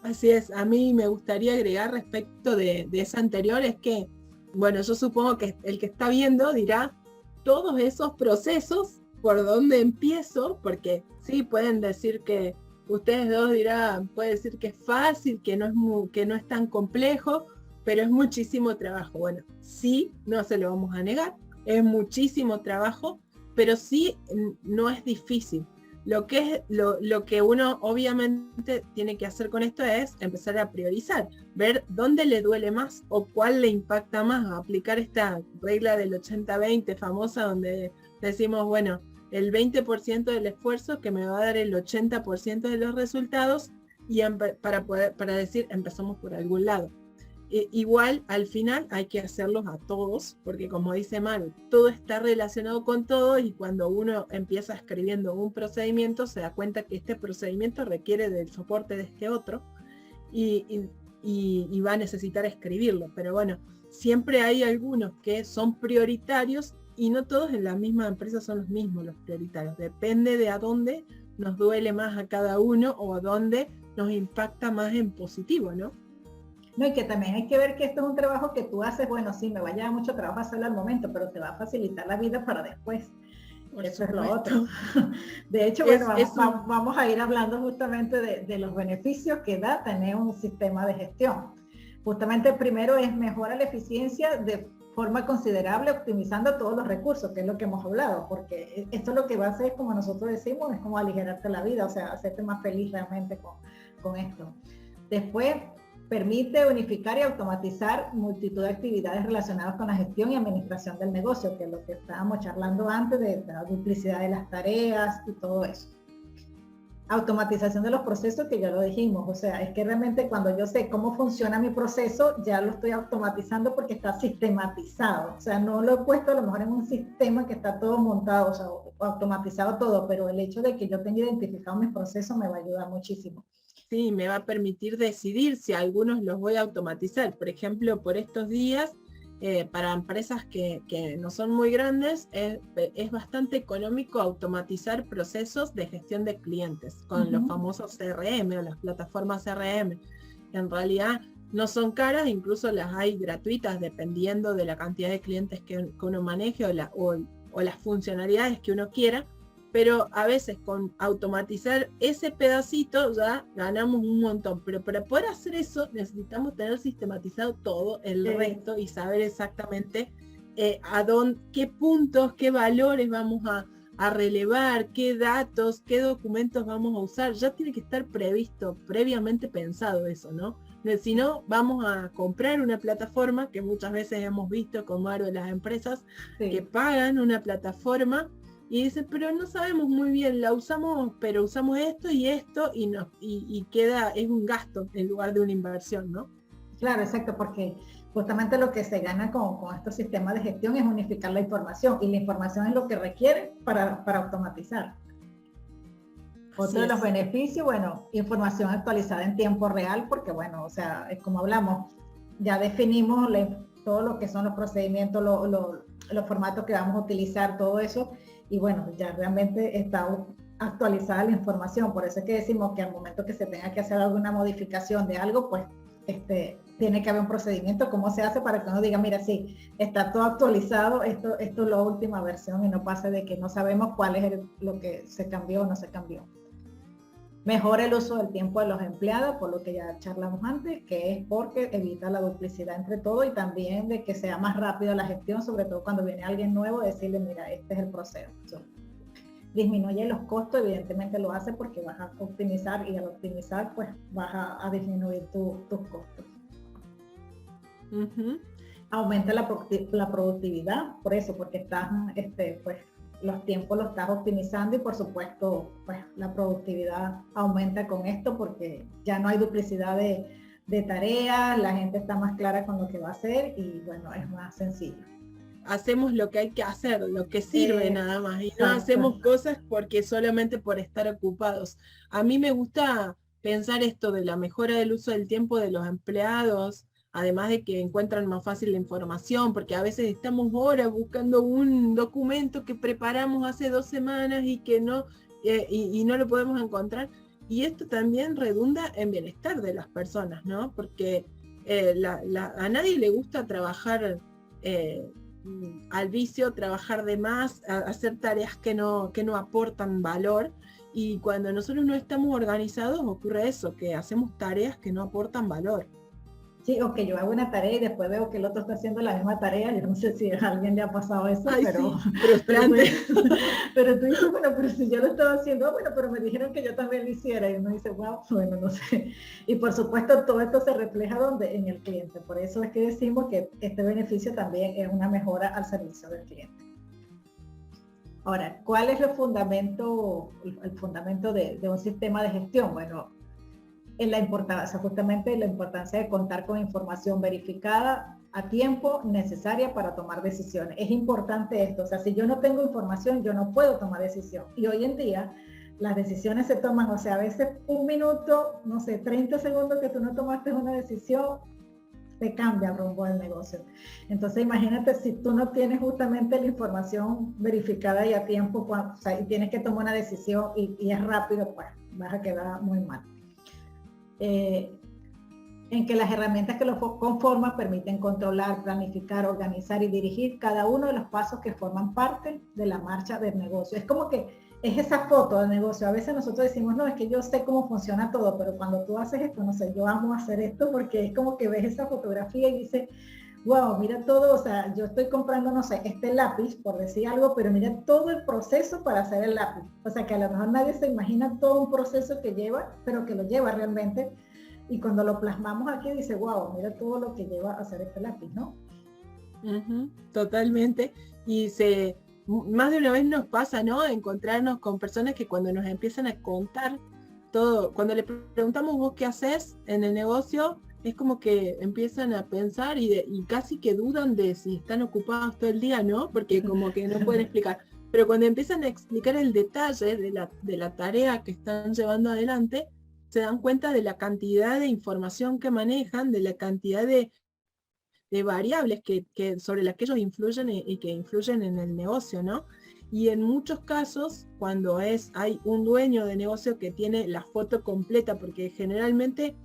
Así es, a mí me gustaría agregar respecto de esa anterior, es que, bueno, yo supongo que el que está viendo dirá todos esos procesos, por dónde empiezo, porque sí, pueden decir que ustedes dos dirán, puede decir que es fácil, que no es tan complejo, pero es muchísimo trabajo. Bueno, sí, no se lo vamos a negar, es muchísimo trabajo, pero sí no es difícil. Lo que uno obviamente tiene que hacer con esto es empezar a priorizar, ver dónde le duele más o cuál le impacta más, aplicar esta regla del 80-20 famosa, donde decimos, bueno, el 20% del esfuerzo que me va a dar el 80% de los resultados, y para decir, empezamos por algún lado. Igual al final hay que hacerlos a todos, porque como dice Maru, todo está relacionado con todo, y cuando uno empieza escribiendo un procedimiento se da cuenta que este procedimiento requiere del soporte de este otro, y va a necesitar escribirlo. Pero bueno, siempre hay algunos que son prioritarios, y no todos en la misma empresa son los mismos los prioritarios. Depende de a dónde nos duele más a cada uno, o a dónde nos impacta más en positivo, ¿no? No, y que también hay que ver que esto es un trabajo que tú haces, bueno, sí, me va a llevar mucho trabajo hacerlo al momento, pero te va a facilitar la vida para después. Eso es lo otro. De hecho, bueno, vamos a ir hablando justamente de los beneficios que da tener un sistema de gestión. Justamente el primero es mejorar la eficiencia de forma considerable, optimizando todos los recursos, que es lo que hemos hablado, porque esto lo que va a hacer, como nosotros decimos, es como aligerarte la vida, o sea, hacerte más feliz realmente con esto. Después, permite unificar y automatizar multitud de actividades relacionadas con la gestión y administración del negocio, que es lo que estábamos charlando antes, de la duplicidad de las tareas y todo eso. Automatización de los procesos, que ya lo dijimos, o sea, es que realmente cuando yo sé cómo funciona mi proceso, ya lo estoy automatizando porque está sistematizado. O sea, no lo he puesto a lo mejor en un sistema que está todo montado, o sea, automatizado todo, pero el hecho de que yo tenga identificado mis procesos me va a ayudar muchísimo. Sí, me va a permitir decidir si algunos los voy a automatizar. Por ejemplo, por estos días, para empresas que no son muy grandes, es bastante económico automatizar procesos de gestión de clientes con los famosos CRM o las plataformas CRM. En realidad no son caras, incluso las hay gratuitas dependiendo de la cantidad de clientes que uno maneje o las funcionalidades que uno quiera. Pero a veces con automatizar ese pedacito ya ganamos un montón. Pero para poder hacer eso necesitamos tener sistematizado todo el resto y saber exactamente qué puntos, qué valores vamos a relevar, qué datos, qué documentos vamos a usar. Ya tiene que estar previamente pensado eso, ¿no? Si no, vamos a comprar una plataforma, que muchas veces hemos visto con Maru de las empresas, que pagan una plataforma y dicen, pero no sabemos muy bien, la usamos, pero usamos esto, y queda, es un gasto en lugar de una inversión, ¿no? Claro, exacto, porque justamente lo que se gana con estos sistemas de gestión es unificar la información, y la información es lo que requiere para automatizar. Otro de los beneficios, bueno, información actualizada en tiempo real, porque bueno, o sea, es como hablamos, ya definimos todo lo que son los procedimientos, los formatos que vamos a utilizar, todo eso, y bueno, ya realmente está actualizada la información. Por eso es que decimos que al momento que se tenga que hacer alguna modificación de algo, pues tiene que haber un procedimiento, cómo se hace para que uno diga, mira, sí, está todo actualizado, esto es la última versión y no pase de que no sabemos cuál es lo que se cambió o no se cambió. Mejora el uso del tiempo de los empleados, por lo que ya charlamos antes, que es porque evita la duplicidad entre todo y también de que sea más rápido la gestión, sobre todo cuando viene alguien nuevo, decirle, mira, este es el proceso. Disminuye los costos, evidentemente lo hace porque vas a optimizar y al optimizar pues vas a disminuir tus costos. Aumenta la productividad, por eso, porque estás, pues los tiempos los estás optimizando y por supuesto pues la productividad aumenta con esto porque ya no hay duplicidad de tareas, la gente está más clara con lo que va a hacer y bueno, es más sencillo. Hacemos lo que hay que hacer, lo que sirve nada más, y no hacemos cosas porque solamente por estar ocupados. A mí me gusta pensar esto de la mejora del uso del tiempo de los empleados, además de que encuentran más fácil la información, porque a veces estamos horas buscando un documento que preparamos hace 2 semanas y que no, y no lo podemos encontrar. Y esto también redunda en bienestar de las personas, ¿no? Porque a nadie le gusta trabajar al vicio, trabajar de más, hacer tareas que no aportan valor, y cuando nosotros no estamos organizados ocurre eso, que hacemos tareas que no aportan valor. Sí, o que yo hago una tarea y después veo que el otro está haciendo la misma tarea. Yo no sé si a alguien le ha pasado eso, Ay, pero, sí, frustrante. pero tú dices, bueno, pero si yo lo estaba haciendo, bueno, pero me dijeron que yo también lo hiciera. Y uno dice, wow, bueno, no sé. Y por supuesto, todo esto se refleja en el cliente. Por eso es que decimos que este beneficio también es una mejora al servicio del cliente. Ahora, ¿cuál es el fundamento de un sistema de gestión? Bueno, en la importancia, justamente la importancia de contar con información verificada a tiempo necesaria para tomar decisiones. Es importante esto, o sea, si yo no tengo información, yo no puedo tomar decisión. Y hoy en día, las decisiones se toman, o sea, a veces 1 minuto, no sé, 30 segundos que tú no tomaste una decisión, te cambia el rumbo del negocio. Entonces, imagínate si tú no tienes justamente la información verificada y a tiempo, o sea, y tienes que tomar una decisión y es rápido, pues vas a quedar muy mal. En que las herramientas que lo conforman permiten controlar, planificar, organizar y dirigir cada uno de los pasos que forman parte de la marcha del negocio. Es como que es esa foto del negocio. A veces nosotros decimos, no, es que yo sé cómo funciona todo, pero cuando tú haces esto, no sé, yo amo hacer esto porque es como que ves esa fotografía y dices, wow, mira todo, o sea, yo estoy comprando, no sé, este lápiz, por decir algo, pero mira todo el proceso para hacer el lápiz. O sea, que a lo mejor nadie se imagina todo un proceso que lleva, pero que lo lleva realmente. Y cuando lo plasmamos aquí, dice, wow, mira todo lo que lleva a hacer este lápiz, ¿no? Totalmente. Y más de una vez nos pasa, ¿no? Encontrarnos con personas que cuando nos empiezan a contar todo, cuando le preguntamos vos qué haces en el negocio, es como que empiezan a pensar y casi que dudan de si están ocupados todo el día, ¿no? Porque como que no pueden explicar. Pero cuando empiezan a explicar el detalle de la tarea que están llevando adelante, se dan cuenta de la cantidad de información que manejan, de la cantidad de variables sobre las que ellos influyen y que influyen en el negocio, ¿no? Y en muchos casos, cuando hay un dueño de negocio que tiene la foto completa, porque generalmente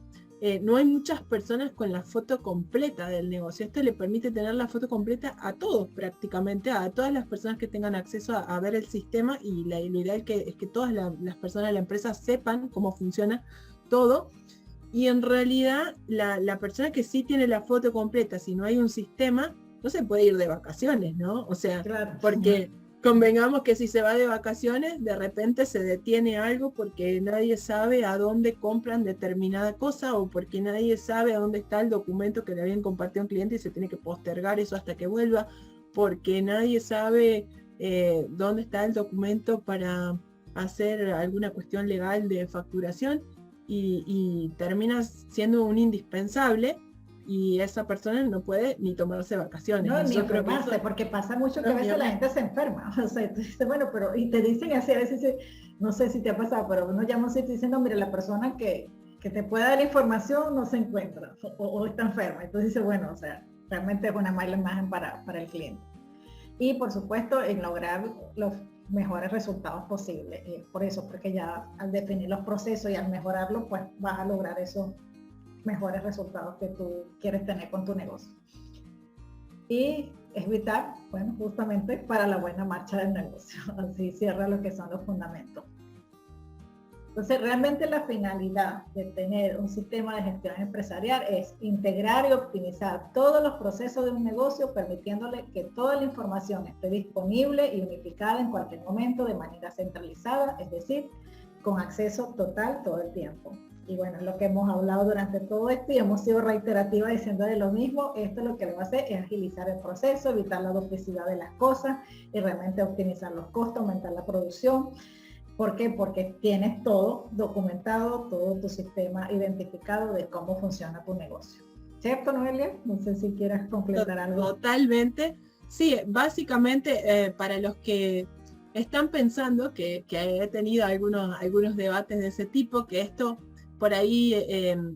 no hay muchas personas con la foto completa del negocio. Esto le permite tener la foto completa a todos prácticamente, a todas las personas que tengan acceso a ver el sistema, y lo ideal es que todas las personas de la empresa sepan cómo funciona todo. Y en realidad la persona que sí tiene la foto completa, si no hay un sistema, no se puede ir de vacaciones, ¿no? O sea, claro, porque convengamos que si se va de vacaciones, de repente se detiene algo porque nadie sabe a dónde compran determinada cosa, o porque nadie sabe a dónde está el documento que le habían compartido a un cliente y se tiene que postergar eso hasta que vuelva, porque nadie sabe dónde está el documento para hacer alguna cuestión legal de facturación, y termina siendo un indispensable. Y esa persona no puede ni tomarse vacaciones. No, ni enfermarse, porque pasa mucho que a veces la gente se enferma. O sea, tú dices, bueno, pero, y te dicen así, a veces, no sé si te ha pasado, pero uno llama así diciendo, mire, la persona que te pueda dar la información no se encuentra o está enferma. Entonces dice, bueno, o sea, realmente es una mala imagen para el cliente. Y por supuesto, en lograr los mejores resultados posibles. Por eso, porque ya al definir los procesos y al mejorarlos, pues vas a lograr esos mejores resultados que tú quieres tener con tu negocio. Y es vital, bueno, justamente para la buena marcha del negocio. Así cierra lo que son los fundamentos. Entonces, realmente la finalidad de tener un sistema de gestión empresarial es integrar y optimizar todos los procesos de un negocio, permitiéndole que toda la información esté disponible y unificada en cualquier momento de manera centralizada, es decir, con acceso total todo el tiempo. Y bueno, es lo que hemos hablado durante todo esto y hemos sido reiterativas diciendo de lo mismo. Esto lo que le va a hacer es agilizar el proceso, evitar la duplicidad de las cosas y realmente optimizar los costos, aumentar la producción. ¿Por qué? Porque tienes todo documentado, todo tu sistema identificado de cómo funciona tu negocio. ¿Cierto, Noelia? No sé si quieras completar algo. Totalmente. Sí, básicamente para los que están pensando que he tenido algunos debates de ese tipo, que esto por ahí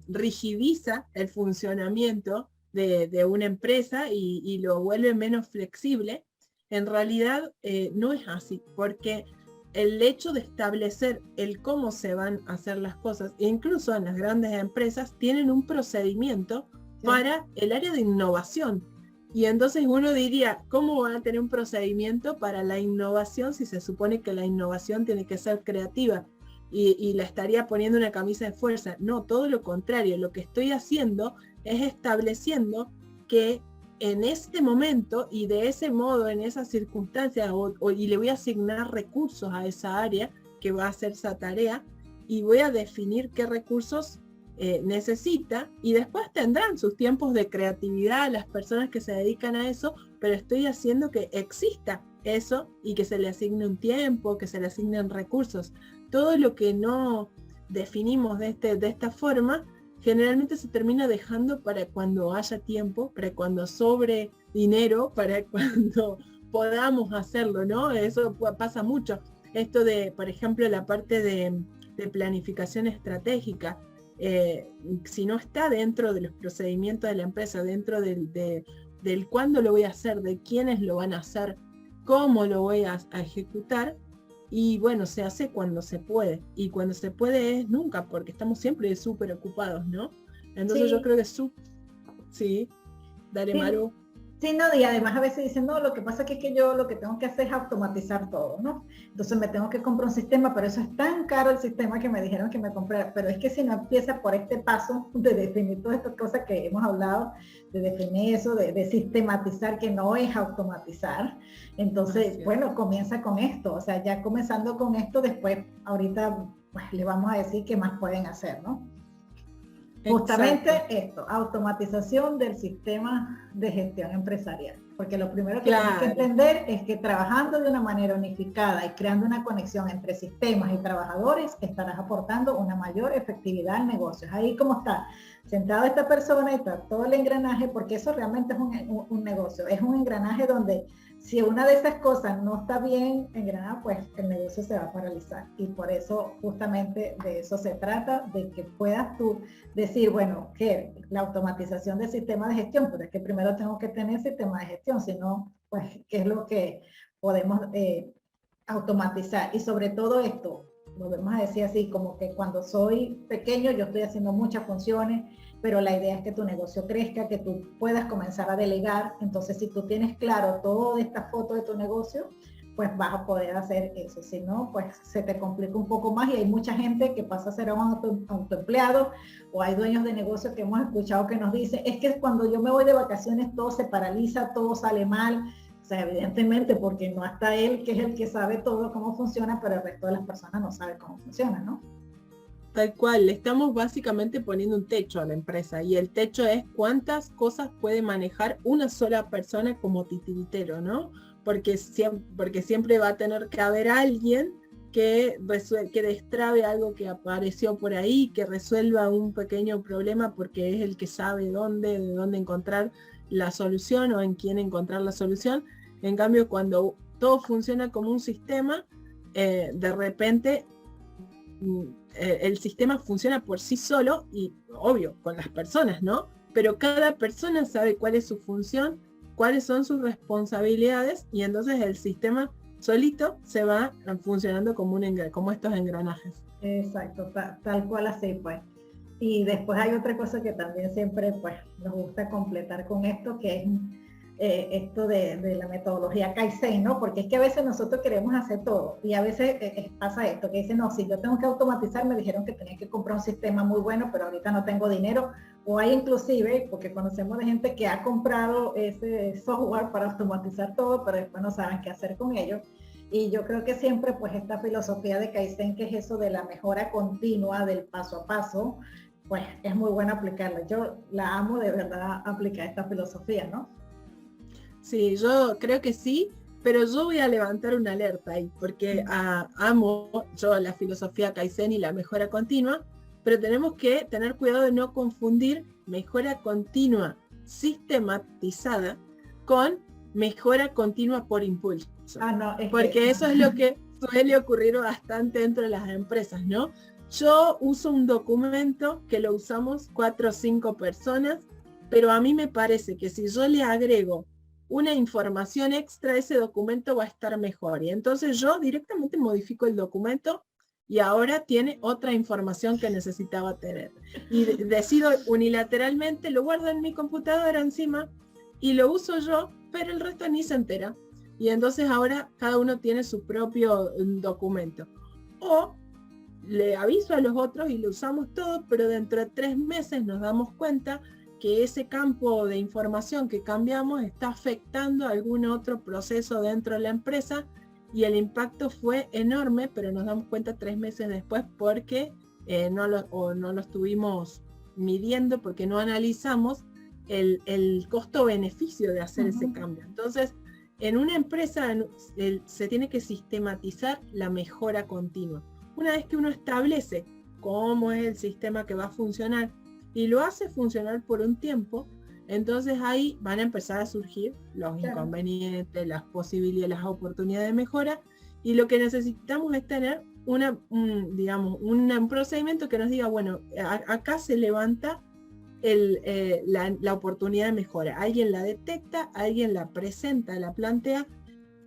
rigidiza el funcionamiento de una empresa y lo vuelve menos flexible, en realidad no es así, porque el hecho de establecer el cómo se van a hacer las cosas, incluso en las grandes empresas, tienen un procedimiento para el área de innovación. Y entonces uno diría, ¿cómo van a tener un procedimiento para la innovación si se supone que la innovación tiene que ser creativa? Y la estaría poniendo una camisa de fuerza. No, todo lo contrario. Lo que estoy haciendo es estableciendo que en este momento y de ese modo, en esas circunstancias, y le voy a asignar recursos a esa área que va a hacer esa tarea, y voy a definir qué recursos necesita, y después tendrán sus tiempos de creatividad las personas que se dedican a eso, pero estoy haciendo que exista eso y que se le asigne un tiempo, que se le asignen recursos. Todo lo que no definimos de esta forma, generalmente se termina dejando para cuando haya tiempo, para cuando sobre dinero, para cuando podamos hacerlo, ¿no? Eso pasa mucho. Esto de, por ejemplo, la parte de planificación estratégica, si no está dentro de los procedimientos de la empresa, dentro del cuándo lo voy a hacer, de quiénes lo van a hacer, cómo lo voy a ejecutar, y bueno, se hace cuando se puede, y cuando se puede es nunca, porque estamos siempre súper ocupados, ¿no? Entonces sí. Yo creo que sí, dale, sí. Maru. Sí, no, y además a veces dicen, no, lo que pasa es que yo lo que tengo que hacer es automatizar todo, ¿no? Entonces me tengo que comprar un sistema, pero eso es tan caro el sistema que me dijeron que me comprara. Pero es que si no empieza por este paso de definir todas estas cosas que hemos hablado, de definir eso, de sistematizar, que no es automatizar, entonces, bueno, comienza con esto. O sea, ya comenzando con esto, después, ahorita, pues, le vamos a decir qué más pueden hacer, ¿no? Justamente esto, automatización del sistema de gestión empresarial. Porque lo primero que tienes que entender es que trabajando de una manera unificada y creando una conexión entre sistemas y trabajadores, estarás aportando una mayor efectividad al negocio. Es ahí como está sentado esta persona y está todo el engranaje, porque eso realmente es un negocio. Es un engranaje donde si una de esas cosas no está bien engranada, pues el negocio se va a paralizar. Y por eso justamente de eso se trata, de que puedas tú decir, bueno, que la automatización del sistema de gestión, pero es que primero tengo que tener sistema de gestión, sino pues qué es lo que podemos automatizar. Y sobre todo esto, volvemos a decir así, como que cuando soy pequeño yo estoy haciendo muchas funciones, pero la idea es que tu negocio crezca, que tú puedas comenzar a delegar. Entonces, si tú tienes claro toda esta foto de tu negocio, pues vas a poder hacer eso. Si no, pues se te complica un poco más y hay mucha gente que pasa a ser un autoempleado, o hay dueños de negocios que hemos escuchado que nos dicen, es que cuando yo me voy de vacaciones todo se paraliza, todo sale mal. O sea, evidentemente, porque no está él, que es el que sabe todo cómo funciona, pero el resto de las personas no sabe cómo funciona, ¿no? Tal cual, le estamos básicamente poniendo un techo a la empresa, y el techo es cuántas cosas puede manejar una sola persona como titiritero, ¿no? Porque siempre va a tener que haber alguien que destrabe algo que apareció por ahí, que resuelva un pequeño problema, porque es el que sabe de dónde encontrar la solución o en quién encontrar la solución. En cambio, cuando todo funciona como un sistema, de repente el sistema funciona por sí solo, y obvio con las personas, ¿no? Pero cada persona sabe cuál es su función, cuáles son sus responsabilidades, y entonces el sistema solito se va funcionando como estos engranajes. Exacto, tal cual así pues. Y después hay otra cosa que también siempre pues nos gusta completar con esto, que es esto de la metodología Kaizen, ¿no? Porque es que a veces nosotros queremos hacer todo y a veces pasa esto, que dicen, no, si yo tengo que automatizar, me dijeron que tenía que comprar un sistema muy bueno, pero ahorita no tengo dinero. O hay inclusive, porque conocemos de gente que ha comprado ese software para automatizar todo, pero después no saben qué hacer con ello. Y yo creo que siempre pues esta filosofía de Kaizen, que es eso de la mejora continua, del paso a paso, pues es muy bueno aplicarla. Yo la amo de verdad aplicar esta filosofía, ¿no? Sí, yo creo que sí, pero yo voy a levantar una alerta ahí, porque amo yo la filosofía Kaizen y la mejora continua, pero tenemos que tener cuidado de no confundir mejora continua sistematizada con mejora continua por impulso. No, porque eso es lo que suele ocurrir bastante dentro de las empresas, ¿no? Yo uso un documento que lo usamos 4 o 5 personas, pero a mí me parece que si yo le agrego una información extra, ese documento va a estar mejor. Y entonces yo directamente modifico el documento y ahora tiene otra información que necesitaba tener. Y decido unilateralmente, lo guardo en mi computadora encima y lo uso yo, pero el resto ni se entera. Y entonces ahora cada uno tiene su propio documento. O le aviso a los otros y lo usamos todo, pero dentro de 3 meses nos damos cuenta que ese campo de información que cambiamos está afectando algún otro proceso dentro de la empresa y el impacto fue enorme, pero nos damos cuenta 3 meses después porque no lo estuvimos midiendo, porque no analizamos el costo-beneficio de hacer ese cambio. Entonces, en una empresa se tiene que sistematizar la mejora continua. Una vez que uno establece cómo es el sistema que va a funcionar y lo hace funcionar por un tiempo, entonces ahí van a empezar a surgir los inconvenientes, las posibilidades, las oportunidades de mejora, y lo que necesitamos es tener un procedimiento que nos diga, bueno, acá se levanta la oportunidad de mejora. Alguien la detecta, alguien la presenta, la plantea,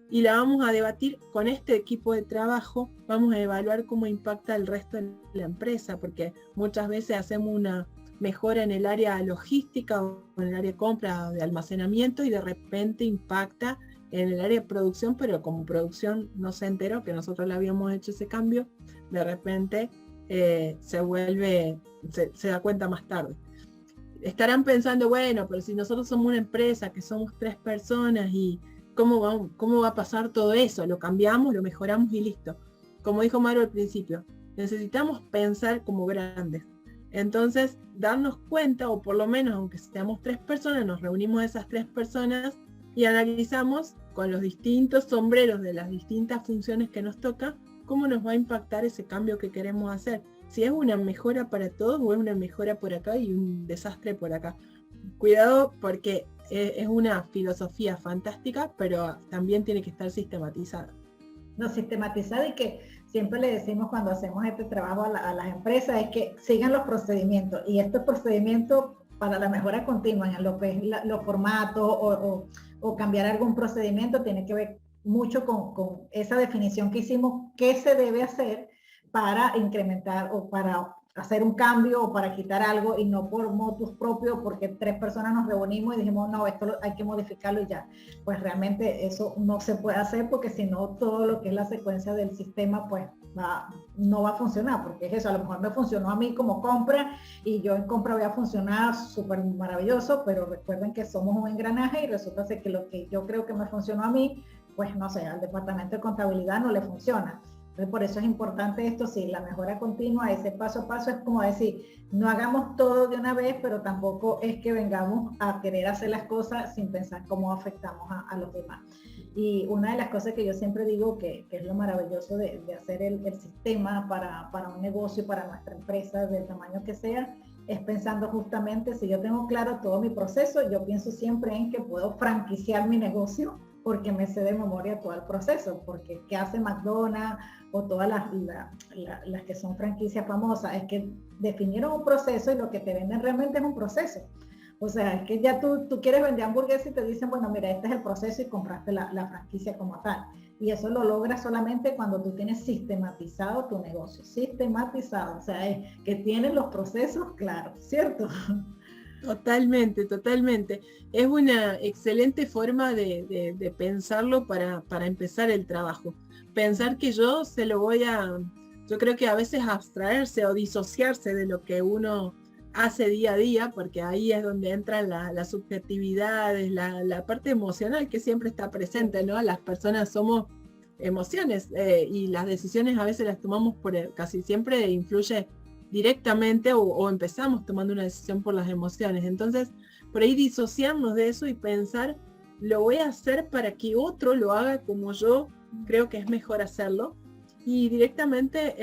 y la vamos a debatir con este equipo de trabajo, vamos a evaluar cómo impacta el resto de la empresa, porque muchas veces hacemos una mejora en el área logística o en el área de compra, de almacenamiento, y de repente impacta en el área de producción, pero como producción no se enteró que nosotros le habíamos hecho ese cambio, de repente se da cuenta más tarde. Estarán pensando, bueno, pero si nosotros somos una empresa, que somos 3 personas, y ¿cómo va a pasar todo eso? Lo cambiamos, lo mejoramos y listo. Como dijo Maru al principio, necesitamos pensar como grandes. Entonces, darnos cuenta, o por lo menos, aunque seamos 3 personas, nos reunimos esas 3 personas y analizamos con los distintos sombreros de las distintas funciones que nos toca, cómo nos va a impactar ese cambio que queremos hacer. Si es una mejora para todos o es una mejora por acá y un desastre por acá. Cuidado, porque es una filosofía fantástica, pero también tiene que estar sistematizada. No, sistematizada, y que siempre le decimos cuando hacemos este trabajo a las empresas es que sigan los procedimientos, y estos procedimientos para la mejora continua en lo que es los formatos o cambiar algún procedimiento tiene que ver mucho con esa definición que hicimos, qué se debe hacer para incrementar o para hacer un cambio o para quitar algo, y no por motus propio, porque 3 personas nos reunimos y dijimos, no, esto hay que modificarlo y ya. Pues realmente eso no se puede hacer, porque si no, todo lo que es la secuencia del sistema, pues no va a funcionar, porque es eso, a lo mejor me funcionó a mí como compra, y yo en compra voy a funcionar súper maravilloso, pero recuerden que somos un engranaje y resulta que lo que yo creo que me funcionó a mí, pues no sé, al departamento de contabilidad no le funciona. Entonces, por eso es importante esto, sí, la mejora continua, ese paso a paso, es como decir, no hagamos todo de una vez, pero tampoco es que vengamos a querer hacer las cosas sin pensar cómo afectamos a los demás. Y una de las cosas que yo siempre digo que es lo maravilloso de hacer el sistema para un negocio, para nuestra empresa, del tamaño que sea, es pensando justamente, si yo tengo claro todo mi proceso, yo pienso siempre en que puedo franquiciar mi negocio, porque me sé de memoria todo el proceso, porque ¿qué hace McDonald's o todas las que son franquicias famosas? Es que definieron un proceso y lo que te venden realmente es un proceso. O sea, es que ya tú quieres vender hamburguesas y te dicen, bueno, mira, este es el proceso y compraste la franquicia como tal. Y eso lo logras solamente cuando tú tienes sistematizado tu negocio, sistematizado, o sea, es que tienes los procesos claros, ¿cierto? Totalmente, totalmente. Es una excelente forma de pensarlo para empezar el trabajo. Pensar que yo creo que a veces abstraerse o disociarse de lo que uno hace día a día, porque ahí es donde entran las subjetividades, la parte emocional que siempre está presente, ¿no? Las personas somos emociones y las decisiones a veces las tomamos casi siempre influye directamente o empezamos tomando una decisión por las emociones. Entonces, por ahí disociarnos de eso y pensar, lo voy a hacer para que otro lo haga como yo creo que es mejor hacerlo. Y directamente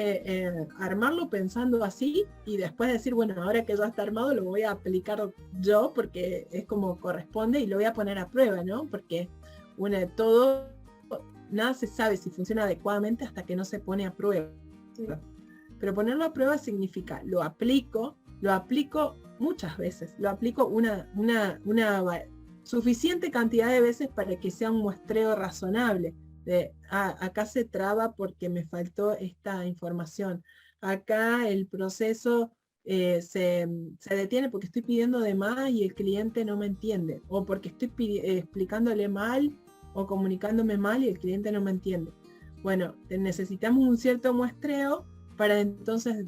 armarlo pensando así y después decir, bueno, ahora que ya está armado lo voy a aplicar yo porque es como corresponde y lo voy a poner a prueba, ¿no? Porque nada se sabe si funciona adecuadamente hasta que no se pone a prueba. Sí. Pero ponerlo a prueba significa, lo aplico muchas veces, lo aplico una suficiente cantidad de veces para que sea un muestreo razonable. Acá se traba porque me faltó esta información. Acá el proceso se detiene porque estoy pidiendo de más y el cliente no me entiende. O porque estoy explicándole mal o comunicándome mal y el cliente no me entiende. Bueno, necesitamos un cierto muestreo para entonces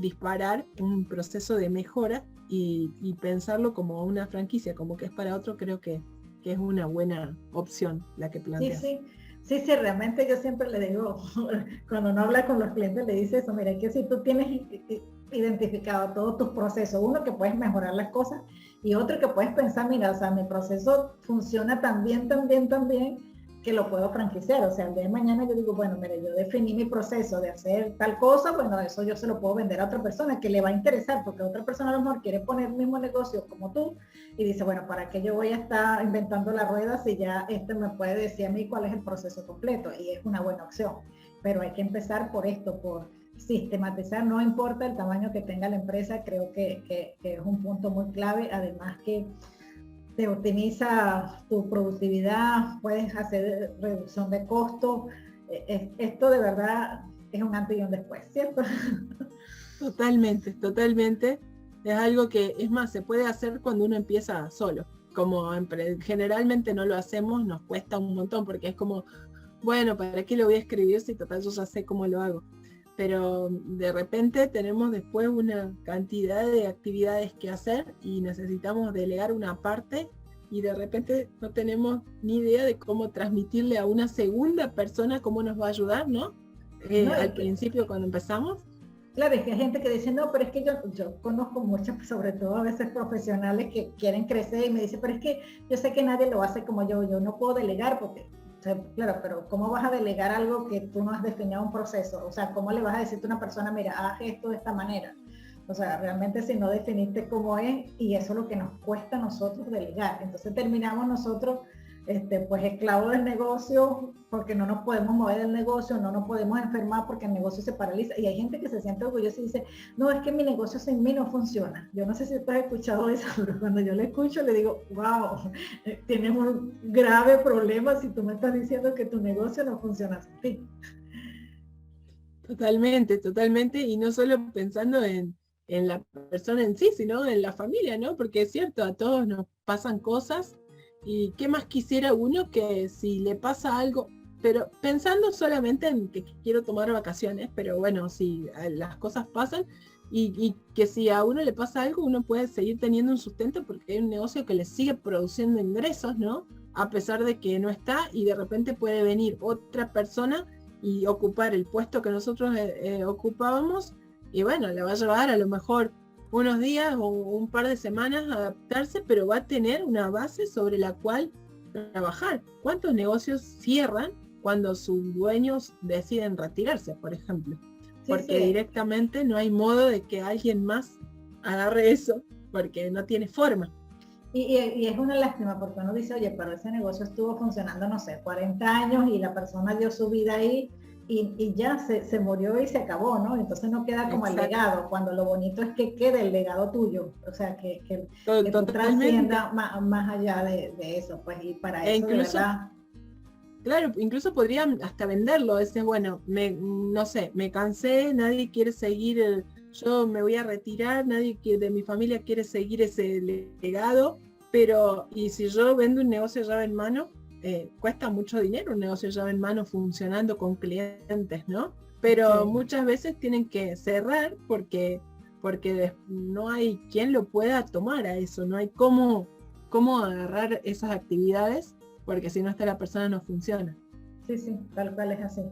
disparar un proceso de mejora y pensarlo como una franquicia, como que es para otro, creo que es una buena opción la que planteas. Sí, realmente yo siempre le digo, cuando uno habla con los clientes le dice eso, mira, que si tú tienes identificado todos tus procesos, uno que puedes mejorar las cosas y otro que puedes pensar, mira, o sea, mi proceso funciona tan bien, que lo puedo franquiciar. O sea, el día de mañana yo digo, bueno, mire, yo definí mi proceso de hacer tal cosa, bueno, eso yo se lo puedo vender a otra persona que le va a interesar, porque otra persona a lo mejor quiere poner el mismo negocio como tú y dice, bueno, ¿para qué yo voy a estar inventando la rueda si ya este me puede decir a mí cuál es el proceso completo? Y es una buena opción. Pero hay que empezar por esto, por sistematizar, no importa el tamaño que tenga la empresa, creo que es un punto muy clave, además que te optimiza tu productividad, puedes hacer reducción de costos. Esto de verdad es un antes y un después, ¿cierto? Totalmente, totalmente. Es algo que, es más, se puede hacer cuando uno empieza solo. Como generalmente no lo hacemos, nos cuesta un montón porque es como, bueno, ¿para qué lo voy a escribir si total yo ya sé cómo lo hago? Pero de repente tenemos después una cantidad de actividades que hacer y necesitamos delegar una parte y de repente no tenemos ni idea de cómo transmitirle a una segunda persona cómo nos va a ayudar, ¿no? Al principio cuando empezamos. Claro, es que hay gente que dice, no, pero es que yo conozco muchas, sobre todo a veces profesionales que quieren crecer y me dicen, pero es que yo sé que nadie lo hace como yo no puedo delegar porque, o sea, claro, pero ¿cómo vas a delegar algo que tú no has definido un proceso? O sea, ¿cómo le vas a decir a una persona, mira, haz esto de esta manera? O sea, realmente si no definiste cómo es, y eso es lo que nos cuesta a nosotros delegar. Entonces terminamos nosotros pues esclavos del negocio, porque no nos podemos mover del negocio, no nos podemos enfermar porque el negocio se paraliza. Y hay gente que se siente orgullosa y dice, no, es que mi negocio sin mí no funciona. Yo no sé si tú has escuchado eso, pero cuando yo le escucho le digo, wow, tienes un grave problema si tú me estás diciendo que tu negocio no funciona sin ti. Totalmente, totalmente, y no solo pensando en la persona en sí, sino en la familia, ¿no? Porque es cierto, a todos nos pasan cosas y qué más quisiera uno que si le pasa algo, pero pensando solamente en que quiero tomar vacaciones, pero bueno, si las cosas pasan y que si a uno le pasa algo, uno puede seguir teniendo un sustento porque hay un negocio que le sigue produciendo ingresos, ¿no? A pesar de que no está y de repente puede venir otra persona y ocupar el puesto que nosotros ocupábamos y bueno, le va a llevar a lo mejor unos días o un par de semanas a adaptarse, pero va a tener una base sobre la cual trabajar. ¿Cuántos negocios cierran cuando sus dueños deciden retirarse, por ejemplo? Porque directamente no hay modo de que alguien más agarre eso, porque no tiene forma. Y es una lástima porque uno dice, oye, pero ese negocio estuvo funcionando, no sé, 40 años y la persona dio su vida ahí y ya se murió y se acabó, ¿no? Entonces no queda como el legado, cuando lo bonito es que quede el legado tuyo, o sea, que tú trascienda más allá de eso, pues, y para eso incluso, de verdad. Claro, incluso podrían hasta venderlo, decir, bueno, no sé, me cansé, nadie quiere seguir, yo me voy a retirar, nadie de mi familia quiere seguir ese legado, pero, y si yo vendo un negocio llave en mano, cuesta mucho dinero un negocio llave en mano funcionando con clientes, ¿no? Pero sí, muchas veces tienen que cerrar porque no hay quien lo pueda tomar a eso, no hay cómo agarrar esas actividades, porque si no está la persona no funciona. Sí, sí, tal cual es así.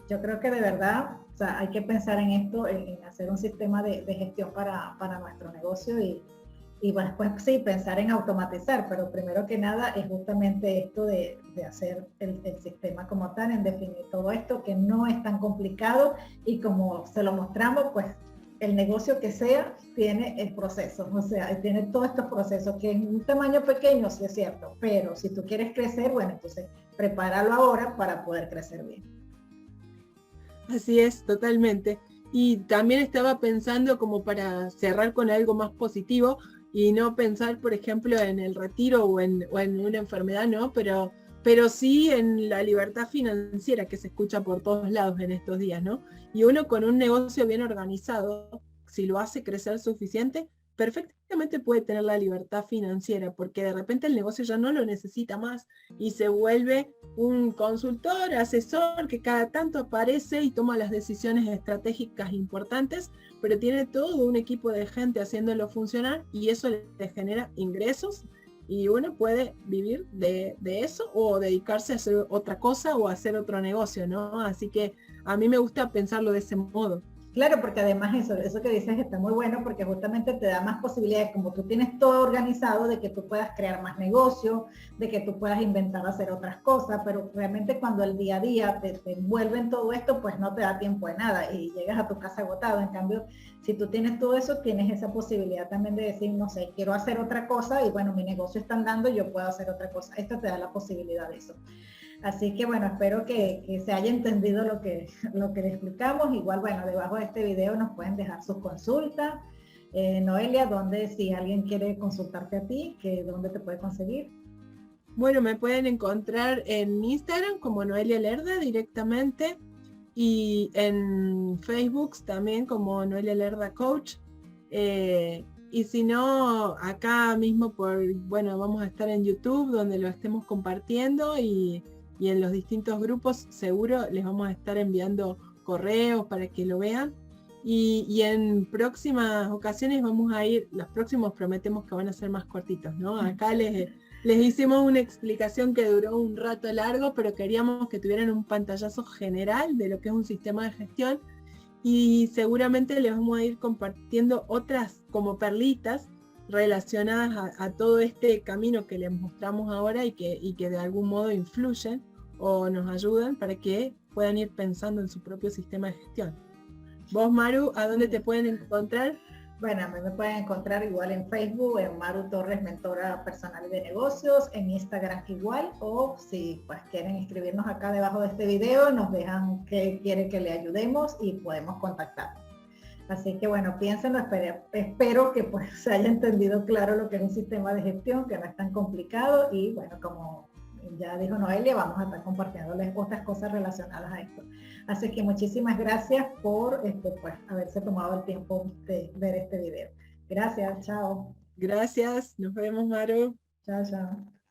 Yo creo que de verdad, o sea, hay que pensar en esto, en hacer un sistema de gestión para nuestro negocio y bueno, después sí, pensar en automatizar, pero primero que nada es justamente esto de hacer el sistema como tal, en definir todo esto, que no es tan complicado y como se lo mostramos, pues el negocio que sea tiene el proceso, o sea, tiene todos estos procesos que en un tamaño pequeño sí es cierto, pero si tú quieres crecer, bueno, entonces prepáralo ahora para poder crecer bien. Así es, totalmente. Y también estaba pensando como para cerrar con algo más positivo y no pensar, por ejemplo, en el retiro o en una enfermedad, ¿no? Pero sí en la libertad financiera que se escucha por todos lados en estos días, ¿no? Y uno con un negocio bien organizado, si lo hace crecer suficiente, perfectamente puede tener la libertad financiera, porque de repente el negocio ya no lo necesita más y se vuelve un consultor, asesor que cada tanto aparece y toma las decisiones estratégicas importantes, pero tiene todo un equipo de gente haciéndolo funcionar y eso le genera ingresos y uno puede vivir de eso o dedicarse a hacer otra cosa o hacer otro negocio, ¿no? Así que a mí me gusta pensarlo de ese modo. Claro, porque además eso que dices está muy bueno porque justamente te da más posibilidades, como tú tienes todo organizado, de que tú puedas crear más negocio, de que tú puedas inventar hacer otras cosas, pero realmente cuando el día a día te envuelve en todo esto, pues no te da tiempo de nada y llegas a tu casa agotado. En cambio, si tú tienes todo eso, tienes esa posibilidad también de decir, no sé, quiero hacer otra cosa y bueno, mi negocio está andando, yo puedo hacer otra cosa. Esto te da la posibilidad de eso. Así que bueno, espero que se haya entendido lo que le explicamos. Igual, bueno, debajo de este video nos pueden dejar sus consultas. Noelia, ¿dónde si alguien quiere consultarte a ti, dónde te puede conseguir? Bueno, me pueden encontrar en Instagram como Noelia Lerda directamente y en Facebook también como Noelia Lerda Coach. Y si no, acá mismo bueno, vamos a estar en YouTube donde lo estemos compartiendo y en los distintos grupos seguro les vamos a estar enviando correos para que lo vean. Y en próximas ocasiones vamos a ir, los próximos prometemos que van a ser más cortitos, ¿no? Acá les hicimos una explicación que duró un rato largo, pero queríamos que tuvieran un pantallazo general de lo que es un sistema de gestión y seguramente les vamos a ir compartiendo otras como perlitas relacionadas a todo este camino que les mostramos ahora y que de algún modo influyen o nos ayudan para que puedan ir pensando en su propio sistema de gestión. Vos, Maru, ¿a dónde te pueden encontrar? Bueno, a mí me pueden encontrar igual en Facebook, en Maru Torres, mentora personal de negocios, en Instagram igual, o si pues quieren escribirnos acá debajo de este video, nos dejan que quieren que le ayudemos y podemos contactar. Así que bueno, piénsenlo, espero que pues se haya entendido claro lo que es un sistema de gestión, que no es tan complicado y bueno, como ya dijo Noelia, vamos a estar compartiéndoles otras cosas relacionadas a esto. Así que muchísimas gracias por pues, haberse tomado el tiempo de ver este video. Gracias, chao. Gracias, nos vemos, Maru. Chao, chao.